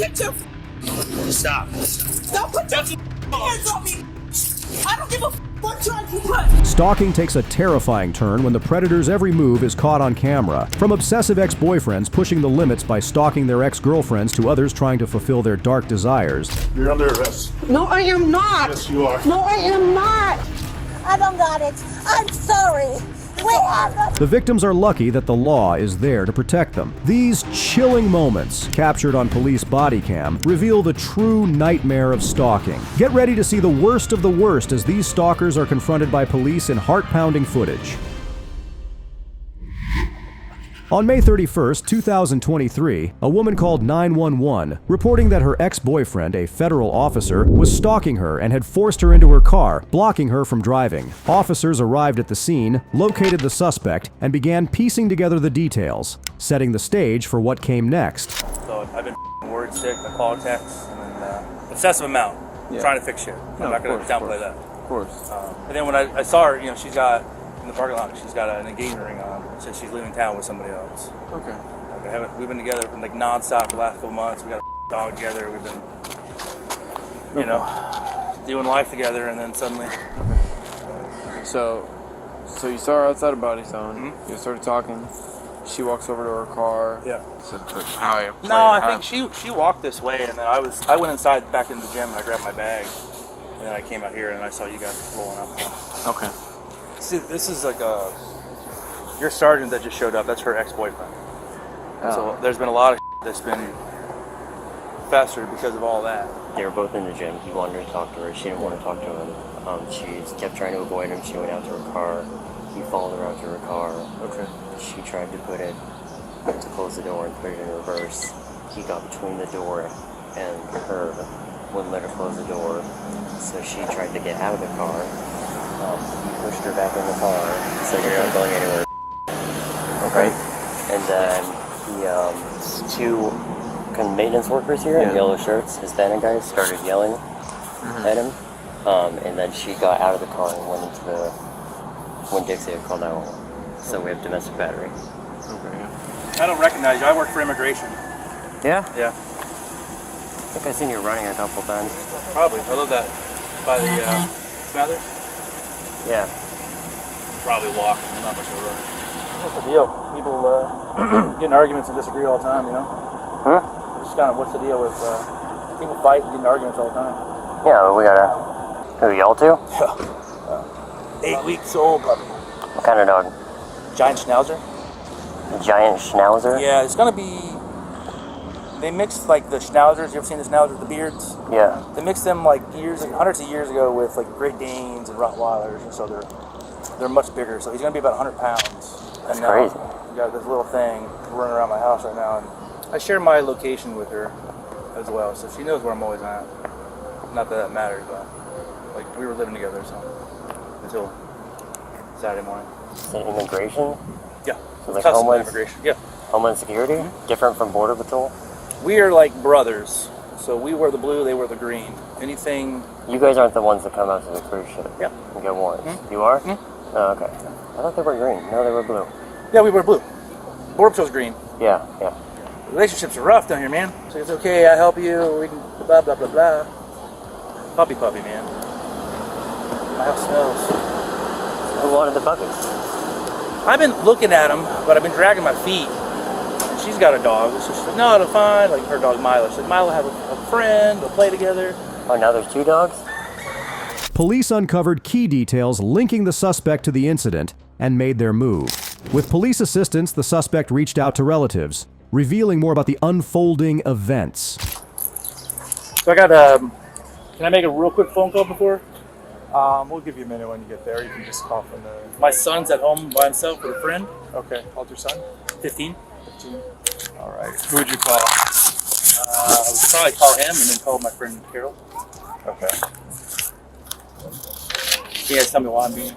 Get your Stop. Don't put your hands on me. I don't give a what charge you put. Stalking takes a terrifying turn when the predator's every move is caught on camera. From obsessive ex-boyfriends pushing the limits by stalking their ex-girlfriends to others trying to fulfill their dark desires. You're under arrest. No, I am not. Yes, you are. No, I am not. I don't got it. I'm sorry. The victims are lucky that the law is there to protect them. These chilling moments, captured on police body cam, reveal the true nightmare of stalking. Get ready to see the worst of the worst as these stalkers are confronted by police in heart-pounding footage. On May 31st, 2023, a woman called 911, reporting that her ex-boyfriend, a federal officer, was stalking her and had forced her into her car, blocking her from driving. Officers arrived at the scene, located the suspect, and began piecing together the details, setting the stage for what came next. So I've been word sick, I call, text, and obsessive amount, trying to fix shit. I'm not going to downplay that. Of course. And then when I saw her, she's got, in the parking lot, she's got an engagement ring on. Says she's leaving town with somebody else. Okay. We've been together from nonstop the last couple months. We got a dog together. We've been, doing life together, and then suddenly. Okay. So you saw her outside of Body Zone. Mm-hmm. You started talking. She walks over to her car. Yeah. So I think she walked this way, and then I went inside back in the gym and I grabbed my bag, and then I came out here and I saw you guys rolling up. Okay. See, this is like your sergeant that just showed up. That's her ex-boyfriend. Oh. So there's been a lot of that's been festered because of all that. They were both in the gym. He wanted to talk to her. She didn't want to talk to him. She kept trying to avoid him. She went out to her car. He followed her out to her car. Okay. She tried to close the door and put it in reverse. He got between the door and her, wouldn't let her close the door. So she tried to get out of the car. He pushed her back in the car. So you're not going anywhere. Okay. And then two kind of maintenance workers here in yellow shirts, Hispanic guys, started yelling at him. And then she got out of the car and went into when Dixie had called 911. So we have domestic battery. Okay. I don't recognize you. I work for immigration. Yeah? Yeah. I think I've seen you running a couple times. Probably. I love that. By the Smathers? Yeah. Probably walk. Not much of a run. What's the deal? People get in arguments and disagree all the time, Huh? Just kind of what's the deal with people fight and get in arguments all the time? Yeah, we gotta. Who, y'all two? Yeah. 8 weeks old puppy. What kind of dog? Giant Schnauzer? Giant Schnauzer? Yeah, it's gonna be. They mixed like the Schnauzers. You ever seen the Schnauzers, the beards? Yeah. They mixed them hundreds of years ago with like Great Danes and Rottweilers, and so they're much bigger. So he's gonna be about 100 pounds. That's and crazy. We got this little thing running around my house right now, and I share my location with her as well, so she knows where I'm always at. Not that matters, but like we were living together, so until Saturday morning. So immigration? Yeah. So like Customs Homeland immigration. Yeah. Homeland Security? Mm-hmm. Different from Border Patrol? We are like brothers. So we wear the blue, they wear the green. Anything. You guys aren't the ones that come out to the cruise ship. Yeah. And get warrants. Mm-hmm. You are? Mm-hmm. Oh, okay. I thought they were green. No, they were blue. Yeah, we wear blue. Border Patrol's green. Yeah, yeah. Relationships are rough down here, man. So it's okay, I help you, we can blah, blah, blah, blah. Puppy, man. My house smells. Who wanted the puppies? I've been looking at them, but I've been dragging my feet. And she's got a dog. So she's like, no, it'll fine. Like her dog, Milo. She's like, Milo have a friend. They'll play together. Oh, now there's two dogs? Police uncovered key details linking the suspect to the incident and made their move. With police assistance, the suspect reached out to relatives, revealing more about the unfolding events. So I got can I make a real quick phone call before? We'll give you a minute when you get there. You can just call from the... My son's at home by himself with a friend. Okay. How old's your son? 15. 15. All right. Who would you call? I would probably call him and then call my friend Carol. Okay. Can you guys tell me why I'm being...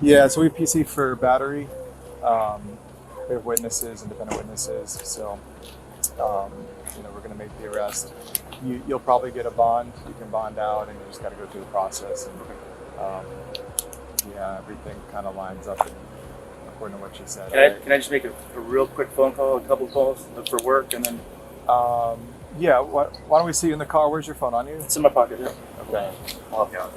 Yeah, so we have PC for battery. We have witnesses, independent witnesses. So, we're going to make the arrest. You'll probably get a bond. You can bond out, and you just got to go through the process. And everything kind of lines up according to what you said. Can I just make a real quick phone call, a couple calls for work, and then? Yeah, why don't we see you in the car? Where's your phone on you? It's in my pocket. Yeah. Okay. I'll help you out.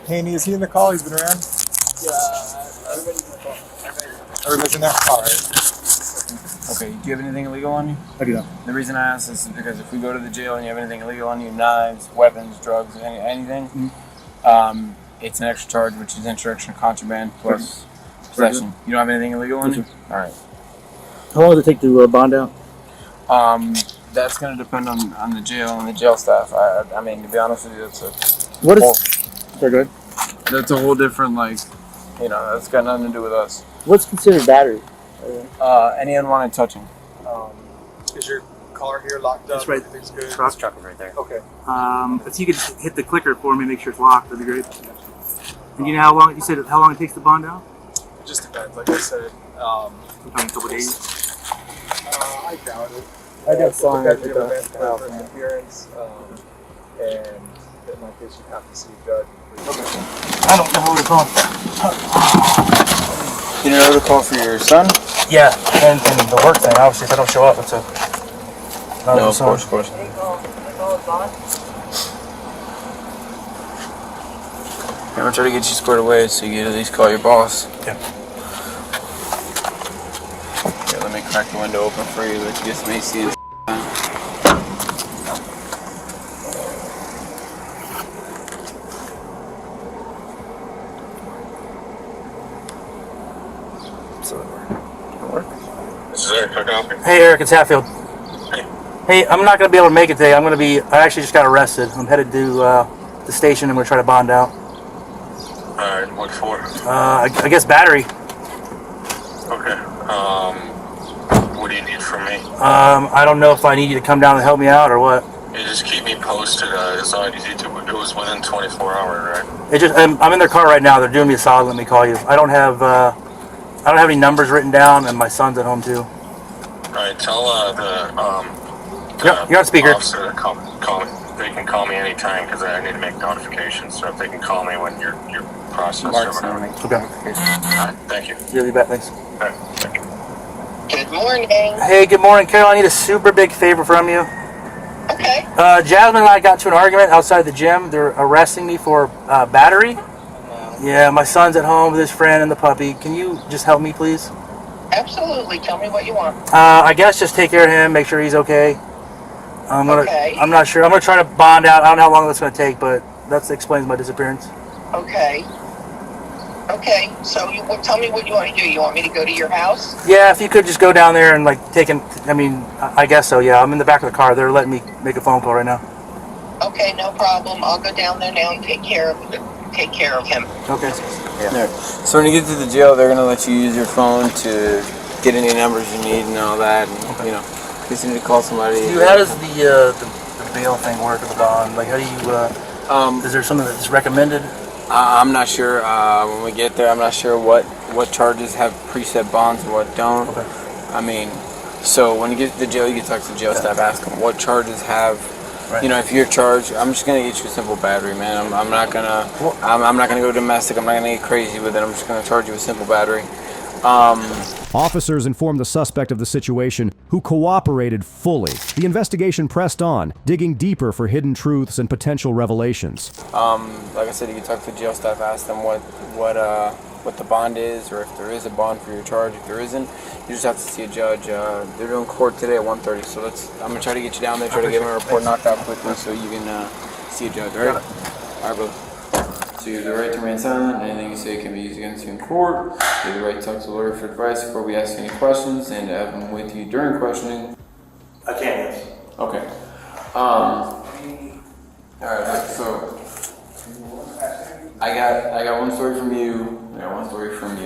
Haney, is he in the call? He's been around? Everybody's in there? All right. Okay, do you have anything illegal on you? I do not. The reason I ask this is because if we go to the jail and you have anything illegal on you, knives, weapons, drugs, anything, it's an extra charge, which is introduction of contraband plus possession. You don't have anything illegal on you? All right. How long does it take to bond out? That's going to depend on the jail and the jail staff. I mean, to be honest with you, What is? Sorry, go ahead. that's a whole different, that's got nothing to do with us. What's considered battery? Any unwanted touching. Is your car here locked up? That's right. Everything's good? This truck is right there. Okay. If you could just hit the clicker for me, make sure it's locked, that'd be great. And you know how long? You said how long it takes to bond out? It just depends. Like I said, Sometime a couple days. I doubt it. I got signed Depends at on the the event, first appearance, and in my case, you have to see a judge. I don't know who to call. You know who to call for your son? Yeah, and the work thing, obviously, if I don't show up, it's a... No, of course. Okay, I'm gonna try to get you squared away so you can at least call your boss. Yeah. Here, let me crack the window open for you. Let you get some AC and This is Eric. How can I help you? Hey, Eric, it's Hatfield. Hey, I'm not going to be able to make it today. I actually just got arrested. I'm headed to the station. I'm going to try to bond out. Alright, what for? I guess battery. Okay. What do you need from me? I don't know if I need you to come down and help me out or what. You just keep me posted. It's all easy to. It was within 24 hours, right? I'm in their car right now. They're doing me a solid. Let me call you. I don't have any numbers written down, and my son's at home too. Alright, tell You're on speaker. officer to call me. They can call me anytime because I need to make notifications. So if they can call me when you're processed or whatever. Okay. Alright, thank you. You'll be back. Thanks. Alright, thank you. Good morning. Hey, good morning, Carol. I need a super big favor from you. Okay. Jasmine and I got into an argument outside the gym. They're arresting me for battery. Yeah, my son's at home with his friend and the puppy. Can you just help me, please? Absolutely. Tell me what you want. I guess just take care of him, make sure he's okay. Okay. I'm not sure. I'm gonna try to bond out. I don't know how long that's gonna take, but that explains my disappearance. Okay. Okay. So tell me what you want to do. You want me to go to your house? Yeah, if you could just go down there and I guess so. Yeah, I'm in the back of the car. They're letting me make a phone call right now. Okay, no problem. I'll go down there now and take care of him. Okay. Yeah. So when you get to the jail, they're gonna let you use your phone to get any numbers you need and all that, and in case you need to call somebody. How does the bail thing work with the bond? Like, how do you? Is there something that's recommended? I'm not sure. When we get there, I'm not sure what charges have preset bonds and what don't. Okay. I mean, so when you get to the jail, you can talk to the jail staff, ask them what charges have. Right. If you're charged, I'm just gonna get you a simple battery, man. I'm not gonna go domestic. I'm not gonna get crazy with it. I'm just gonna charge you a simple battery. Officers informed the suspect of the situation, who cooperated fully. The investigation pressed on, digging deeper for hidden truths and potential revelations. Like I said, you can talk to the jail staff, ask them what the bond is, or if there is a bond for your charge. If there isn't, you just have to see a judge. They're doing court today at 1:30, so I'm gonna try to get you down there, try to get my report knocked out quickly, so you can see a judge. All right? All right, brother. So you have the right to remain silent, and anything you say can be used against you in court. You have the right to talk to a lawyer for advice before we ask any questions, and to have them with you during questioning. I can, yes. Okay. All right. So I got one story from you. I got one story from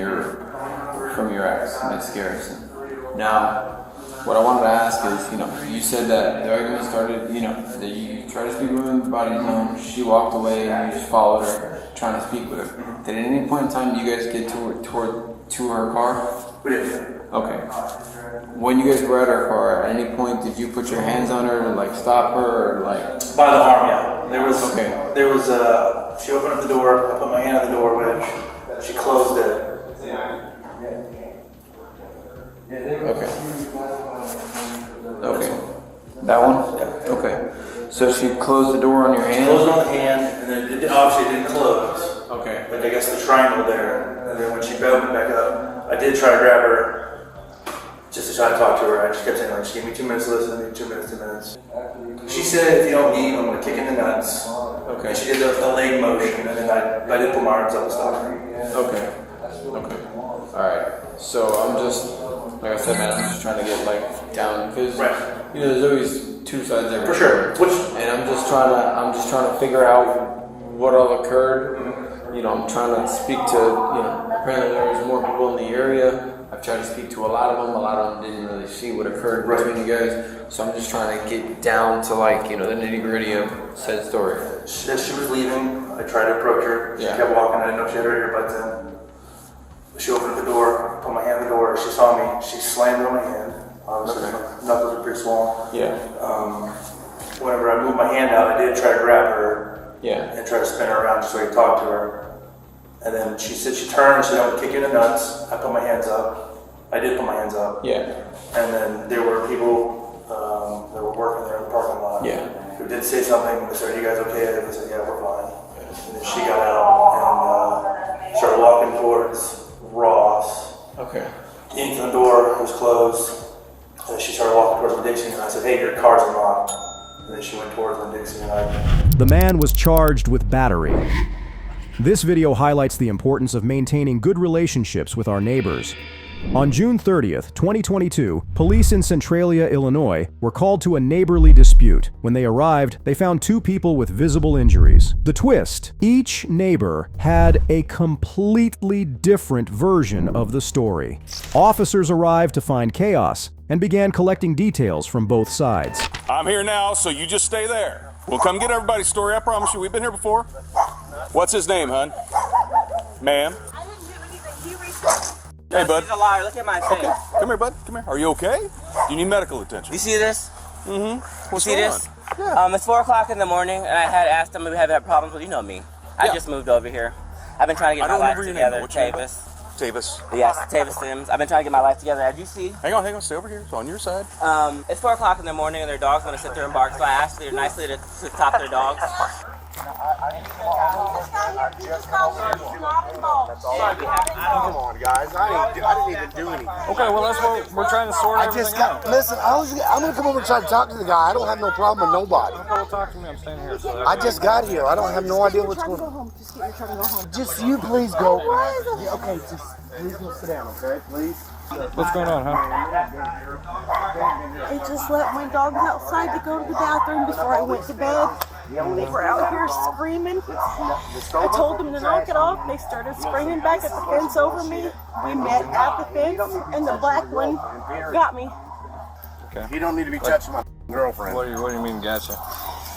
your ex, Miss Garrison. Now, what I wanted to ask is, you said that the argument started, that you tried to speak with her in the body zone. She walked away, and you just followed her, trying to speak with her. Did at any point in time you guys get to her car? We did. Okay. When you guys were at her car, at any point did you put your hands on her to stop her or By the arm, yeah. There was. Okay. There was. She opened up the door. I put my hand on the door wedge. She closed it. Okay. Okay. That one? Yeah. Okay. So she closed the door on your hand? Closed on the hand, and then it obviously didn't close. Okay. Like I guess the triangle there, and then when she opened back up, I did try to grab her, just to try to talk to her. I just kept saying like, just give me 2 minutes to listen, give me 2 minutes, 2 minutes. She said, if you don't leave, I'm gonna kick in the nuts. Okay. And she did the leg motion, and then I did put my arms up and stop her. Okay. Okay. Alright. So I'm just, like I said, man, I'm just trying to get like down, because you know, there's always two sides every For sure. and I'm just trying to figure out what all occurred. You know, I'm trying to speak to, you know, apparently there's more people in the area. I've tried to speak to a lot of them. A lot of them didn't really see what occurred between you guys. So I'm just trying to get down to like, you know, the nitty gritty of said story. As she was leaving, I tried to approach her. She kept walking. I didn't know if she had her earbuds in. She opened up the door, put my hand in the door. She saw me. She slammed on my hand. Obviously, my knuckles are pretty swollen. Yeah. Whenever I moved my hand out, I did try to grab her. Yeah. And try to spin her around just so I could talk to her. And then she said she turned. She said, "I'm gonna kick you in the nuts." I put my hands up. I did put my hands up. Yeah. And then there were people that were working there in the parking lot. Yeah. Who did say something. They said, "Are you guys okay?" I said, "Yeah, we're fine." And then she got out and started walking towards Ross. Okay. Into the door, it was closed. And then she started walking towards the Dixie, and I said, "Hey, your car's unlocked." And then she went towards the Dixie, and The man was charged with battery. This video highlights the importance of maintaining good relationships with our neighbors. On June 30th, 2022, police in Centralia, Illinois, were called to a neighborly dispute. When they arrived, they found 2 people with visible injuries. The twist: each neighbor had a completely different version of the story. Officers arrived to find chaos and began collecting details from both sides. I'm here now, so you just stay there. We'll come get everybody's story, I promise you. We've been here before. What's his name, hon? Ma'am? I didn't do anything. He reached Hey, bud. He's a liar. Look at my face. Okay, come here, bud. Come here. Are you okay? Do you need medical attention? You see this? Mm-hmm. What's you see going this? on? Yeah. It's 4 o'clock in the morning, and I had asked him if we had problems with, you know me. I just moved over here. I've been trying to get my life together. What's your name? Tavis. Tavis. Yes, Tavis Sims. I've been trying to get my life together. As you see. Hang on. Stay over here. It's on your side. It's 4 o'clock in the morning, and their dog's going to sit there and bark. So I asked her nicely to stop their dogs. Come on, guys. I didn't even do anything. Okay, well that's what we're trying to sort everything out. Listen, I'm gonna come over and try to talk to the guy. I don't have no problem with nobody. Okay, well talk to me. I'm staying here. So I just got here. I don't have no idea what's going on. Just you, please go. Yeah, okay, just please go sit down, okay? Please. What's going on, huh? I just let my dogs outside to go to the bathroom before I went to bed. They were out here screaming. I told them to knock it off. They started screaming back at the fence over me. We met at the fence, and the black one got me. Okay. You don't need to be touching my girlfriend. What do you mean, gotcha?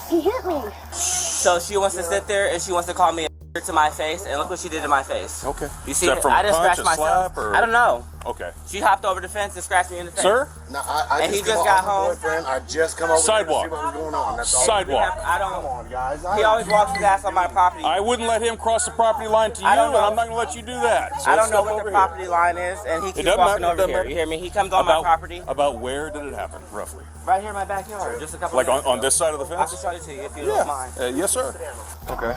He hit me. So she wants to sit there and she wants to call me a to my face, and look what she did to my face. Okay. You see, Is that from I just a punch, scratched a myself. slap, or? I don't know. Okay. She hopped over the fence and scratched me in the face. Sir? No, I And he just just got got home. Boyfriend. I just come over Sidewalk. here to see what was going on. That's all. Sidewalk. I don't. Come on, guys. He always walks his ass on my property. I wouldn't let him cross the property line to you, I don't and know. I'm not going to let you do that. So I don't let's know step what over the property line is, and he keeps doesn't walking matter, over it here. doesn't You hear me? He comes on my property. About where did it happen, roughly? Right here in my backyard, just a couple Like minutes on ago. this side of the I fence? can show it to you if you Yeah. don't mind. Yes, sir. Okay.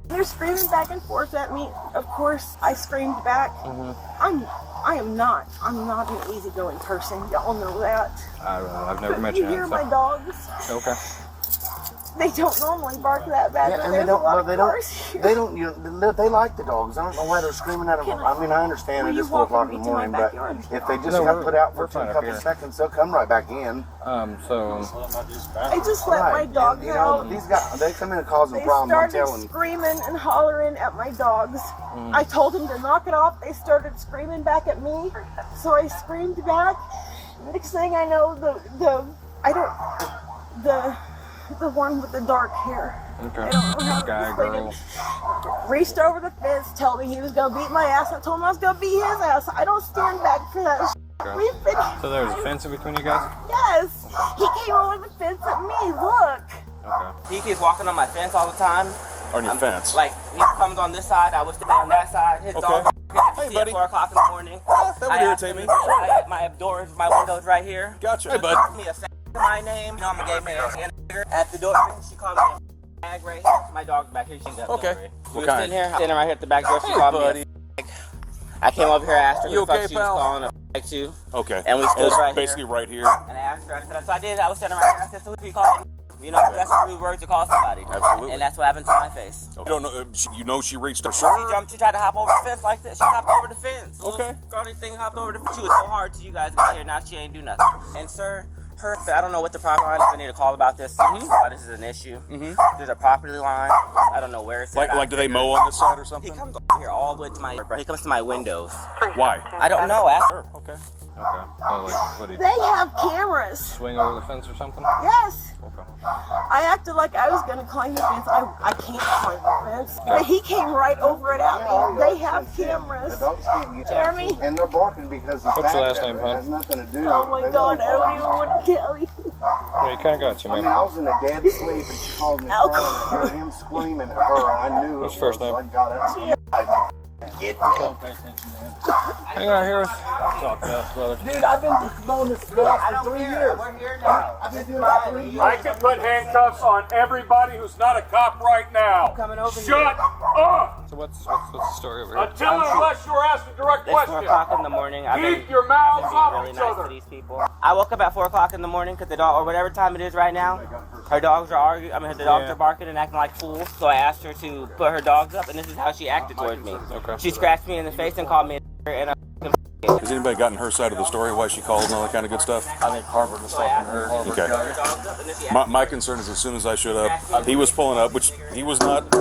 They're screaming back and forth at me. Of course, I screamed back. I'm not an easygoing person. Y'all know that. I've never But met you you. hear so- my dogs. Okay. They don't normally bark that bad. Yeah, but and there's a lot of cars here. they don't, you know, they like the dogs. I don't know why they're screaming at them. I mean, I understand Will it you is 4 walk o'clock with in me the to my morning, but backyard? if they just No, got we're- put out we're for fine a up couple here. seconds, they'll come right back in. So I just let my Right. dogs And, you know, out. these guys, they come in and causing They problems, I'm started telling you. screaming and hollering at my dogs. I told them to knock it off. They started screaming back at me, so I screamed back. Next thing I know, the one with the dark hair. okay. I don't know how to Guy, explain girl. it. Reached over the fence, told me he was gonna beat my ass. I told him I was gonna beat his ass. I don't stand back for that. Okay. We've been. So there was a fence in between you guys? Yes, he came over the fence at me. Look. Okay. He keeps walking on my fence all the time. On your fence. Like, he comes on this side, I was standing on that side. His Okay. dog Hey, See, buddy. at 4 o'clock in the morning. That would irritate me. My doors, my windows right here. Gotcha. Hey, bud. Me a my name. You know, I'm a gay man. At the door, she called me a fag right here. My dog's back here. She got Okay. We were sitting right here at the back door. She called me a fag. I came over here, asked her You what the okay, fuck she was pal? calling a fag too. Okay. And we stood right basically here. right here. And I asked her, so I did. I was standing right here. I said, so who you calling? You know, that's a rude word to call somebody. Absolutely. And that's what happened to my face. You don't know. You know she reached her She shirt. jumped. She tried to hop over the fence like that. She hopped over the fence. Okay. Girly thing hopped over the fence. She was so hard to you guys got here. Now she ain't do nothing. And sir, I don't know what the property line is. I need to call about this. Why this is an issue. There's a property line. I don't know where it's at. Like do they mow on this side or something? He comes over here all the way to my. He comes to my windows. Why? I don't know. Ask her. Okay. Okay. So, like, what do you They have cameras. swing over the fence or something? Yes. Okay. I acted like I was gonna climb the fence. I can't climb the fence. But he came right over it at me. They have cameras. Jeremy? And they're barking because the What's fact your last that name, it hon? has nothing to do. Oh my God, I don't even want to tell you. Yeah, you kind of got you, I mean, man. I was in a dead sleep and she called me crying and I heard him screaming at her and I knew What's it your first was. name? I got up. Get Hang out here with. Talk about brother. Dude, I've been blowing this stuff for 3 years. We're here now. I've been doing it for 3 years. I can put handcuffs on everybody who's not a cop right now. Coming over Shut up! So what's the story over here? Until unless you're asked a direct It's 4 question. o'clock in the morning. Keep your mouths being off really each nice other. to these people. I woke up at 4 o'clock in the morning because the dog, or whatever time it is right now, her dogs are arguing. I mean, the dogs are barking and acting like fools. So I asked her to put her dogs up, and this is how she acted towards me. Okay. She scratched me in the face and called me and Has anybody gotten her side of the story? Why she called and all that kind of good stuff? I think Harvard was talking to her. Okay. My concern is as soon as I showed up, he was pulling up, which he was not.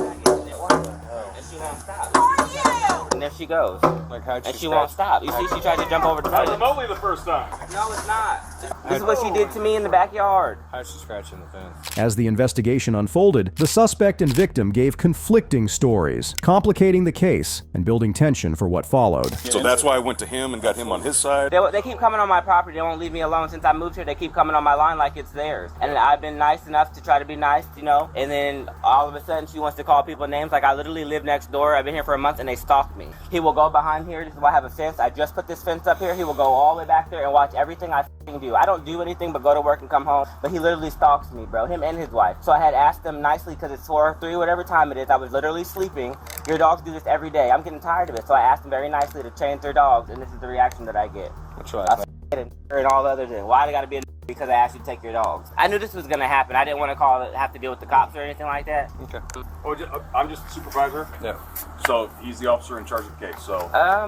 And there she goes. Like how'd And she won't stop. You see, she tried to jump over the That fence. was only the first time. No, it's not. This is what she did to me in the backyard. How'd she scratch in the fence? As the investigation unfolded, the suspect and victim gave conflicting stories, complicating the case and building tension for what followed. So that's why I went to him and got him on his side. They keep coming on my property. They won't leave me alone. Since I moved here, they keep coming on my line like it's theirs. And I've been nice enough to try to be nice, you know. And then all of a sudden, she wants to call people names. Like I literally live next door. I've been here for a month, and they stalk me. He will go behind here. This is why I have a fence. I just put this fence up here. He will go all the way back there and watch everything I do. I don't do anything but go to work and come home. But he literally stalks me, bro. Him and his wife. So I had asked them nicely because it's 4 or 3, whatever time it is. I was literally sleeping. Your dogs do this every day. I'm getting tired of it. So I asked them very nicely to change their dogs, and this is the reaction that I get. What's your last name? And all other than why they gotta be a because I asked you to take your dogs. I knew this was gonna happen. I didn't want to have to deal with the cops or anything like that. Okay. Oh, I'm just the supervisor. Yeah. So he's the officer in charge of the case. So I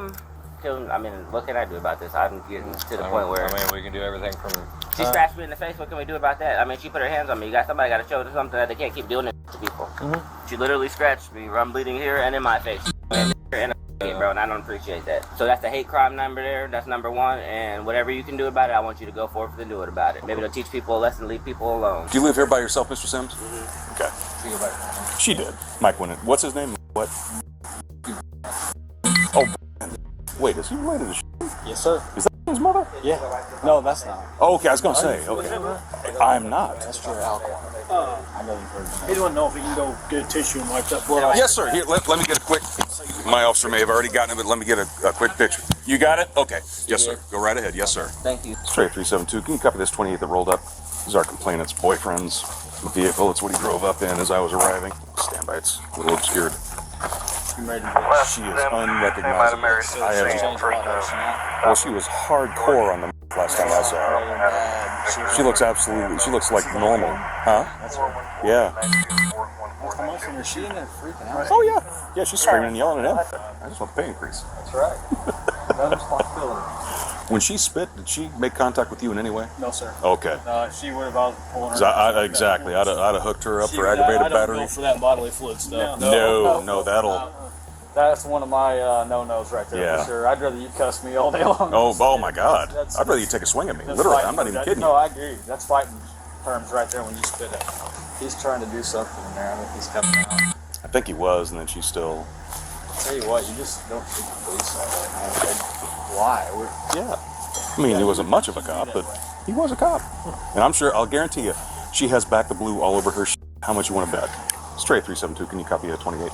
mean, what can I do about this? I'm getting to the point where I mean, we can do everything from. she scratched me in the face. What can we do about that? I mean, she put her hands on me. Somebody got to show them something that they can't keep doing it to people. She literally scratched me. I'm bleeding here and in my face. Bro, and I don't appreciate that. So that's the hate crime number there. That's number 1. And whatever you can do about it, I want you to go forth and do it about it. Maybe it'll teach people a lesson, leave people alone. Do you live here by yourself, Mr. Sims? Okay. She did. Mike went in. What's his name? What? Oh, wait, is he related to Yes, sir. Is that his mother? Yeah. No, that's not. Oh, okay, I was going to say. Okay. I'm not. That's for alcohol. I know you've heard of that. He doesn't know if he can go get a tissue and wipe that blood off. Yes, sir. Here, let me get a quick. My officer may have already gotten it, but let me get a quick picture. You got it? Okay. Yes, sir. Go right ahead. Yes, sir. Thank you. Straight 372. Can you copy this 28 that rolled up? This is our complainant's boyfriend's vehicle. It's what he drove up in as I was arriving. Stand by. It's a little obscured. She is unrecognizable. I have. Well, she was hardcore on the last time I saw her. She looks absolutely. She looks like normal, huh? That's right. Yeah. How much is she in there freaking out? Oh yeah. Yeah, she's screaming and yelling at him. I just want the pay increase. That's right. No responsibility. When she spit, did she make contact with you in any way? No, sir. Okay. She would have. I was pulling her. Exactly. I'd have hooked her up for aggravated battery. I don't go for that bodily fluid stuff. No, that'll. That's one of my no-nos right there for sure. I'd rather you cuss me all day long. Oh my God! I'd rather you take a swing at me. Literally, I'm not even kidding you. No, I agree. That's fighting terms right there when you spit it. He's trying to do something in there. I think he's coming out. I think he was, and then she still. I'll tell you what, you just don't treat the police that way, man. Why? Yeah. I mean, he wasn't much of a cop, but he was a cop. And I'm sure, I'll guarantee you, she has back the blue all over her. How much you want to bet? Straight 372. Can you copy a 28?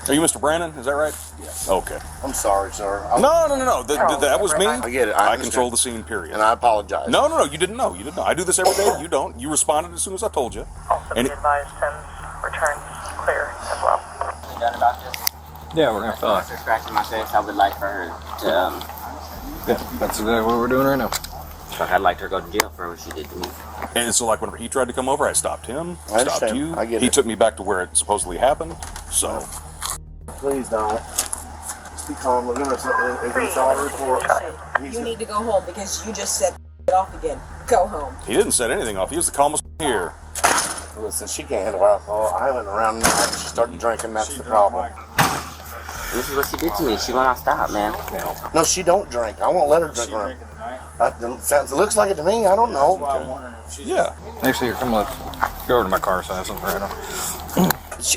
Are you Mr. Brandon? Is that right? Yes. Okay. I'm sorry, sir. No. That was me. I get it. I control the scene, period. And I apologize. No. You didn't know. I do this every day. You don't. You responded as soon as I told you. Also, be advised, Tim's returns clear as well. You done about this? Yeah, we're gonna fill it. After scratching my face, I would like for her to, Yeah, that's exactly what we're doing right now. fuck, I'd like her to go to jail for what she did to me. And so, like, whenever he tried to come over, I stopped him. I Stopped understand. you. I get He it. took me back to where it supposedly happened. So. Please don't. Just be calm. We're gonna it's all report. You need to go home because you just set it off again. Go home. He didn't set anything off. He was the calmest here. Listen, she can't handle alcohol. I went around and she started drinking. That's the problem. This is what she did to me. She will not stop, man. No, she don't drink. I won't let her drink. It looks like it to me. I don't know. Yeah. Actually, here, come let's go over to my car so I have something right now.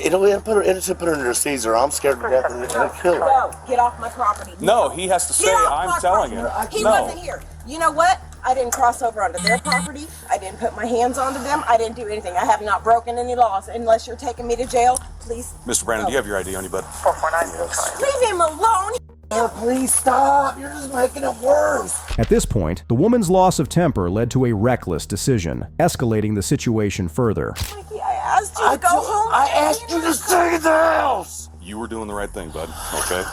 It'll put her under a Caesar. I'm scared to death and it'll kill her. Go. Get off my property. No, he has to stay. I'm telling him. He No. wasn't here. You know what? I didn't cross over onto their property. I didn't put my hands onto them. I didn't do anything. I have not broken any laws. Unless you're taking me to jail, please. Mr. Brandon, do you have your ID on you, bud? 449. Leave him alone. Please stop. You're just making it worse. At this point, the woman's loss of temper led to a reckless decision, escalating the situation further. Mikey, I asked you to go home. I asked you to stay in the house. You were doing the right thing, bud. Okay.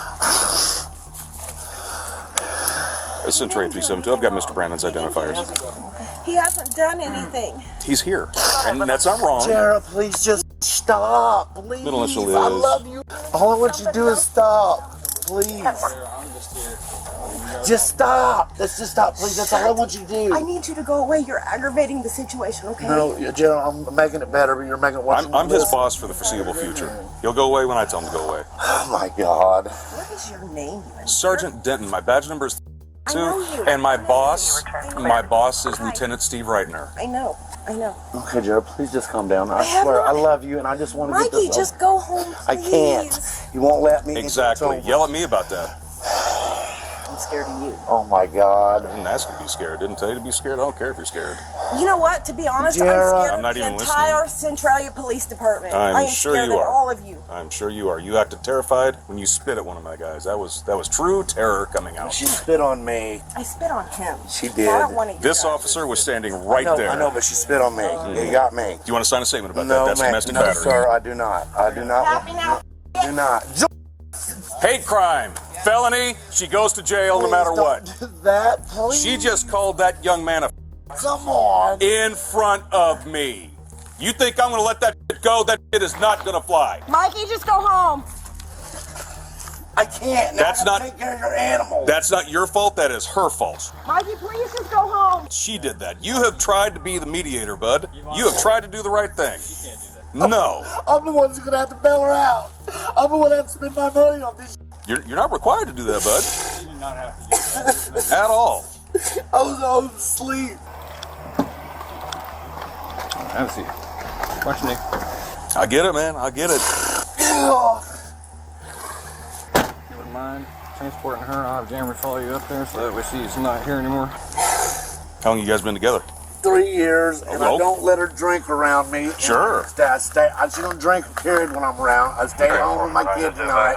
It's Century 372. I've got Mr. Brandon's identifiers. He hasn't done anything. He's here, and that's not wrong. Jared, please just stop. Please. Middle initial I is- love you. All I want you to do is stop. Please. Just stop. Let's just stop, please. That's all I want you to do. I need you to go away. You're aggravating the situation, okay? No, Jared, I'm making it better, but you're making it worse. I'm his boss for the foreseeable future. He'll go away when I tell him to go away. Oh my God. What is your name? Sergeant Denton. My badge number is I know 2, you. and my boss is Lieutenant Steve Reitner. I know. Okay, Jared, please just calm down. I have swear, not- I love you, and I just want to get Mikey, this just go home, please. I can't. You won't let me. Exactly. Yell at me about that. I'm scared of you. Oh my God. I didn't ask you to be scared. Didn't tell you to be scared. I don't care if you're scared. You know what? To be honest, Jared, I'm scared I'm not of the even entire Centralia Police Department. I I'm am sure scared you of are. all of you. I'm sure you are. You acted terrified when you spit at one of my guys. That was true terror coming out. She spit on me. I spit on him. She I did. don't want to This officer was standing right there. I know, but she spit on me. It got me. Do you want to sign a statement about No, that? That's ma'am. domestic No, battery. sir, I do not. I do not. Happy now? Do not. Hate crime, felony. She goes to jail no matter what. Do that, please. She just called that young man a Come on. in front of me. You think I'm going to let that shit go? That shit is not going to fly. Mikey, just go home. I can't. Now That's I gotta not- take care of your animal. That's not your fault. That is her fault. Mikey, please just go home. She did that. You have tried to be the mediator, bud. You have tried to do the right thing. No. I'm the one who's gonna have to bail her out. I'm the one that has to spend my money on this. You're not required to do that, bud. You do not have to do that. At all. I was asleep. Have a seat. Watch me. I get it, man. I get it. You wouldn't mind transporting her. I'll have Jammer follow you up there so that way she's not here anymore. How long you guys been together? 3 years, and I Oh. don't let her drink around me. Sure. She don't drink, period, when I'm around. I stay home with my kid tonight,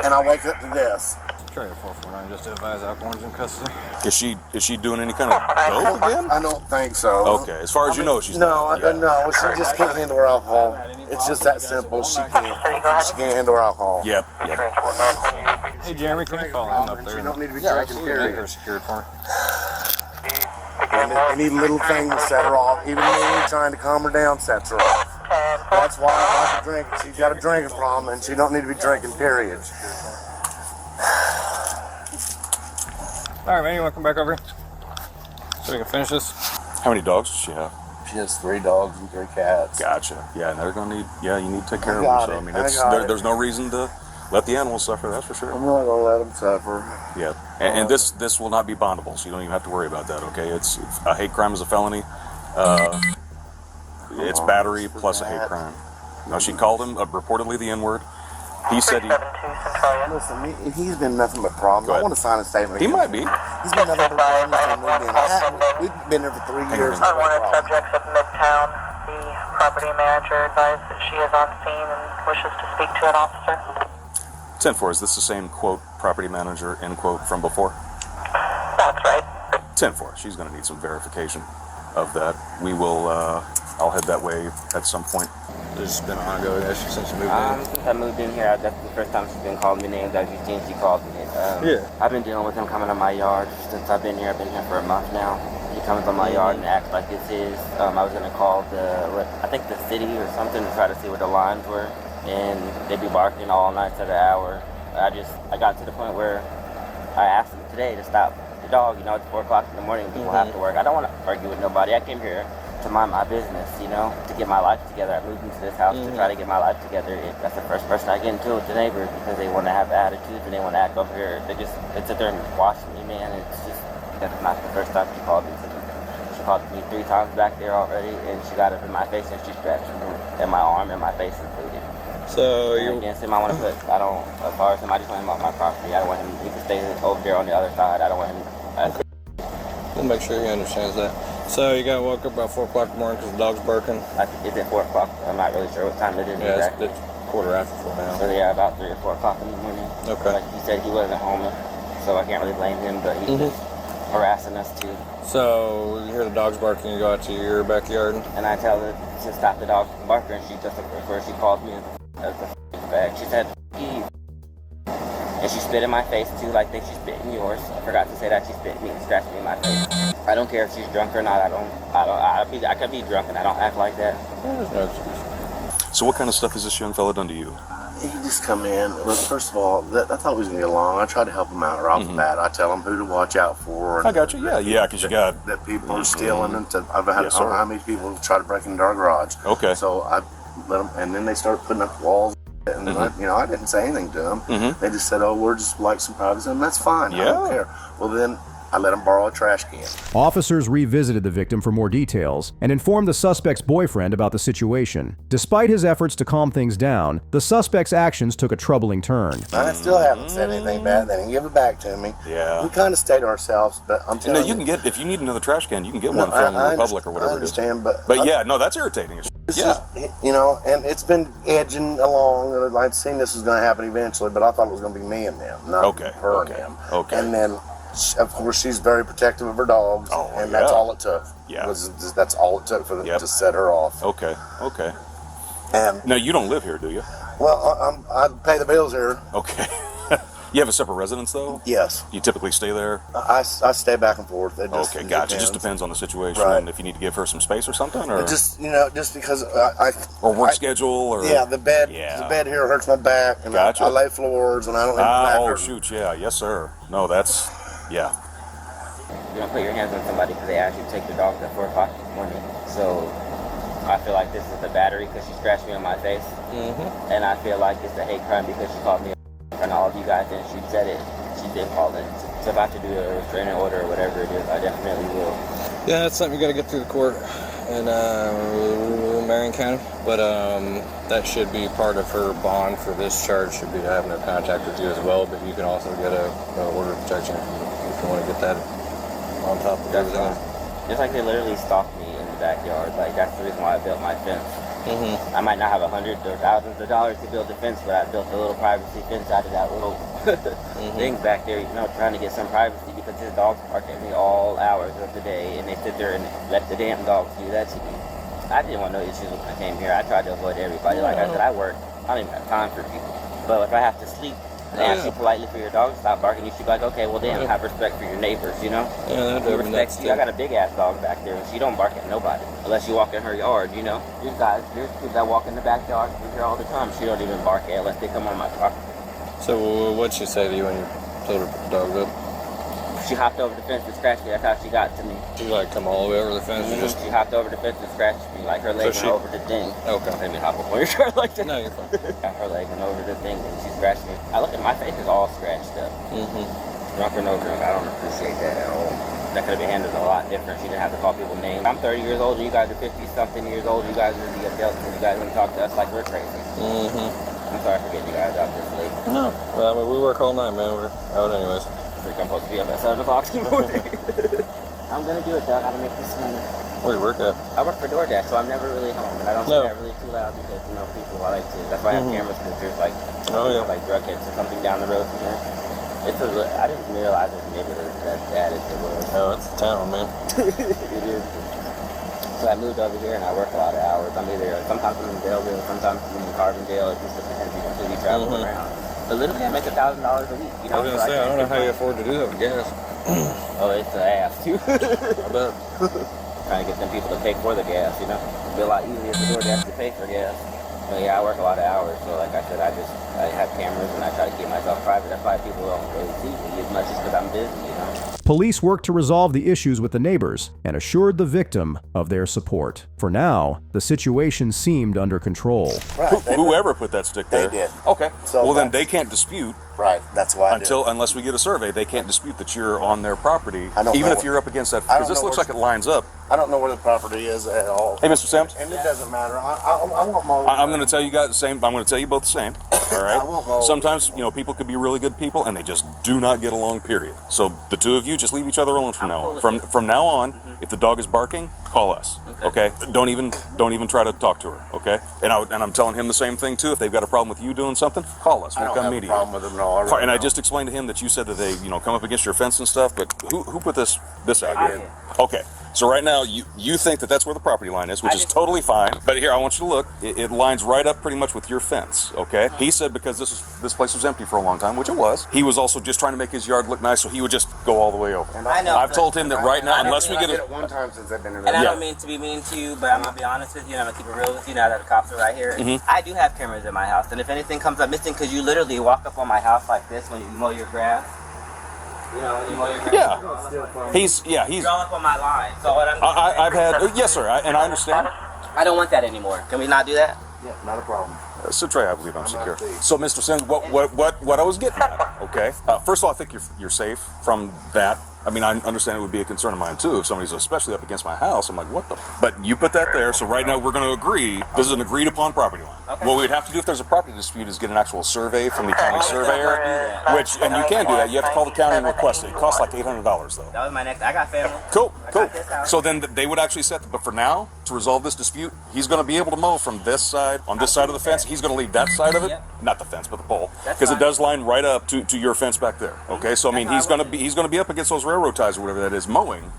and I wake up to this. Trailer 449 just to advise Alcorn's in custody. Is she doing any kind of dope again? I don't think so. Okay, as far as you know, she's No, not. no, she just can't handle her alcohol. It's just that simple. She can't handle her alcohol. Yep. Hey, Jeremy, can you call him up there? She don't need to be Yeah, drinking, absolutely. period. Make her secured for me. Any little thing to set her off, even me trying to calm her down sets her off. That's why I like to drink. She's got a drinking problem, and she don't need to be drinking, period. All right, man, you want to come back over here so we can finish this? How many dogs does she have? She has 3 dogs and 3 cats. Gotcha. Yeah, and they're gonna need. Yeah, you need to take care of got them. So it. I mean, I it's, got it. there's no reason to let the animals suffer. That's for sure. I'm not gonna let them suffer. Yeah, and this will not be bondable, so you don't even have to worry about that. Okay, it's a hate crime is a felony. It's battery plus a hate crime. Now she called him reportedly the N-word. He said he. Listen, he's been nothing but problems. I want to sign a statement. He might be. He's been nothing but problems. We've been there for 3 years. Unwanted subjects of Midtown. The property manager advised that she is on scene and wishes to speak to an officer. 10-4, is this the same quote property manager end quote from before? That's right. 10-4, she's going to need some verification of that. We will, I'll head that way at some point. There's been an ongoing issue since you moved Since I moved in here, that's the first time she's been calling me names. As you've seen, she called me. Yeah. I've been dealing with him coming on my yard since I've been here. I've been here for a month now. He comes on my yard and acts like it's his. I was gonna call I think the city or something to try to see where the lines were, and they'd be barking all night to the hour. I got to the point where I asked him today to stop the dog. You know, it's 4 o'clock in the morning. People have to work. I don't want to argue with nobody. I came here to mind my business, you know, to get my life together. I moved into this house to try to get my life together. That's the first person I get into with the neighbors because they want to have attitudes and they want to act over here. They sit there and watch me, man. That's not the first time she called me. She called me 3 times back there already, and she got up in my face and she scratched me, and my arm and my face included. So you against him, I want to put. I don't. As far as him, I just want him off my property. I don't want him. He can stay over there on the other side. I don't want him. We'll make sure he understands that. So you got woke up about 4 o'clock in the morning because the dog's barking? I think it's at 4 o'clock. I'm not really sure what time it is exactly. It's quarter after 4 now. So yeah, about 3 or 4 o'clock in the morning. Okay. Like he said, he wasn't home, so I can't really blame him, but he's just harassing us too. So you hear the dogs barking, you go out to your backyard? And I tell her to stop the dog from barking, and she just, before she calls me as the bag, she said, "Eve." And she spit in my face too, like she spit in yours. I forgot to say that she spit in me and scratched me in my face. I don't care if she's drunk or not. I could be drunk and I don't act like that. There's no excuse. So what kind of stuff has this young fella done to you? He just come in. Well, first of all, I thought we was gonna get along. I tried to help him out right off the bat. I tell him who to watch out for. I got you. Yeah, because you got that people are stealing. And I've had I don't know how many people try to break into our garage. Okay. So I let them, and then they started putting up walls. And I didn't say anything to them. They just said, "Oh, we're just like some privacy," and that's fine. I don't care. Well, then I let them borrow a trash can. Officers revisited the victim for more details and informed the suspect's boyfriend about the situation. Despite his efforts to calm things down, the suspect's actions took a troubling turn. I still haven't said anything bad. They didn't give it back to me. Yeah. We kind of stayed to ourselves, but I'm telling you. You can get, if you need another trash can, you can get one from Republic or whatever I understand, it is. But yeah, no, that's irritating. It's just, and it's been edging along. I'd seen this was going to happen eventually, but I thought it was going to be me and them, not her and him. Okay. And then, of course, she's very protective of her dogs, and that's all it took. Yeah. That's all it took for them to set her off. Okay. And now you don't live here, do you? Well, I pay the bills here. Okay. You have a separate residence, though? Yes. You typically stay there? I stay back and forth. It just, okay, gotcha. It just depends on the situation, right. And if you need to give her some space or something, or just because or work schedule, or the bed here hurts my back, and gotcha. I lay floors, and I don't have my back hurting. Shoot, yes, sir. No, that's You don't put your hands on somebody because they ask you to take the dog at 4 o'clock in the morning. So I feel like this is the battery because she scratched me on my face, and I feel like it's a hate crime because she called me and all of you guys, and she said it. She did call it. So if I have to do a restraining order or whatever it is, I definitely will. Yeah, that's something you got to get through the court in Marion County, but that should be part of her bond for this charge. Should be having a contact with you as well. But you can also get a order of protection if you want to get that on top of everything. Just like they literally stalked me in the backyard. Like that's the reason why I built my fence. I might not have hundreds or thousands of dollars to build a fence, but I built a little privacy fence out of that little things back there, trying to get some privacy because his dogs bark at me all hours of the day, and they sit there and let the damn dogs do that to me. I didn't want no issues when I came here. I tried to avoid everybody. Like I said, I work. I don't even have time for people. But if I have to sleep and ask you politely for your dog to stop barking, you should be like, okay, well then have respect for your neighbors, Yeah, you respect you. I got a big ass dog back there, and she don't bark at nobody unless you walk in her yard, There's kids that walk in the backyard here all the time. She don't even bark at unless they come on my property. So what'd she say to you when you told her to put the dog up? She hopped over the fence and scratched me. That's how she got to me. She come all the way over the fence? She hopped over the fence and scratched me. Like her leg went over the thing. Okay. Let me hop up on your shirt like that. No, you're fine. Her leg went over the thing and she scratched me. I look at my face is all scratched up. Drunk or no drunk, I don't appreciate that at all. That could have been handled a lot different. She didn't have to call people names. I'm 30 years old, you guys are 50-something years old. You guys are the adults and you guys want to talk to us like we're crazy. I'm sorry for getting you guys out this late. No, well, we work all night, man. We're out anyways. I'm supposed to be up at 7 o'clock in the morning. I'm gonna do it, though. I gotta make this money. Where do you work at? I work for DoorDash, so I'm never really home, and I don't No. say that really too loud because people I like to. That's why I have cameras, because there's like like drug hits or something down the road from there. I didn't realize this neighborhood is as bad as it was. Oh, it's a town, man. It is. So I moved over here and I work a lot of hours. I'm either sometimes I'm in Daleville, sometimes I'm in Carbondale. It just depends. You completely travel around. But literally, I make $1,000 a week. You know, I was gonna say, I don't know how you afford to do that with gas. Oh, it's an ass too. I bet. Trying to get them people to pay for the gas, you know. It'd be a lot easier for DoorDash to pay for gas. But yeah, I work a lot of hours, so like I said, I have cameras and I try to keep myself private. That's why people don't really see me as much as because I'm busy, you know. Police worked to resolve the issues with the neighbors and assured the victim of their support. For now, the situation seemed under control. Right. Whoever put that stick there. They did. Okay. So well, then they can't dispute. Right. That's why. Unless we get a survey, they can't dispute that you're on their property, I don't even know if you're up against that. I don't Because this know looks where- like it lines up. I don't know where the property is at all. Hey, Mr. Sims. And it doesn't matter. I want my. I'm going to tell you guys the same. I'm going to tell you both the same. All I want my right. Sometimes people could be really good people and they just do not get along. Period. So the two of you just leave each other alone from now on. From now on, if the dog is barking, call us. Okay. Don't even try to talk to her. Okay. And I'm telling him the same thing too. If they've got a problem with you doing something, call us. We'll come meet you. I don't have a problem with them at all. And I just explained to him that you said that they come up against your fence and stuff. But who put this out? I did. Okay. So right now, you think that that's where the property line is, which is totally fine. But here, I want you to look. It lines right up pretty much with your fence, okay? He said because this place was empty for a long time, which it was. He was also just trying to make his yard look nice, so he would just go all the way over. And I know. I've told him that right now, unless we get it one time since I've been in And I there. don't mean to be mean to you, but I'm going to be honest with you, and I'm going to keep it real with you now that the cops are right here. I do have cameras in my house, and if anything comes up missing, because you literally walk up on my house like this when you mow your grass. You know, when you mow your grass. He's drawn up on my line. So what I've had, yes sir, and I understand. I don't want that anymore. Can we not do that? Yeah, not a problem. So Trey, I believe I'm secure. So Mr. Sims, what I was getting at, okay? First of all, I think you're safe from that. I mean, I understand it would be a concern of mine too if somebody's especially up against my house. I'm like, what the? But you put that there, so right now we're going to agree. This is an agreed upon property line. Okay. What we'd have to do if there's a property dispute is get an actual survey from the county surveyor, and you can do that. You have to call the county and request it. It costs like $800 though. That was my next. I got family. Cool. So then they would actually set. But for now, to resolve this dispute, he's going to be able to mow from this side on this side of the fence. He's going to leave that side of it, not the fence, but the pole, because it does line right up to your fence back there. Okay, so I mean, he's going to be up against those railroad ties or whatever that is mowing,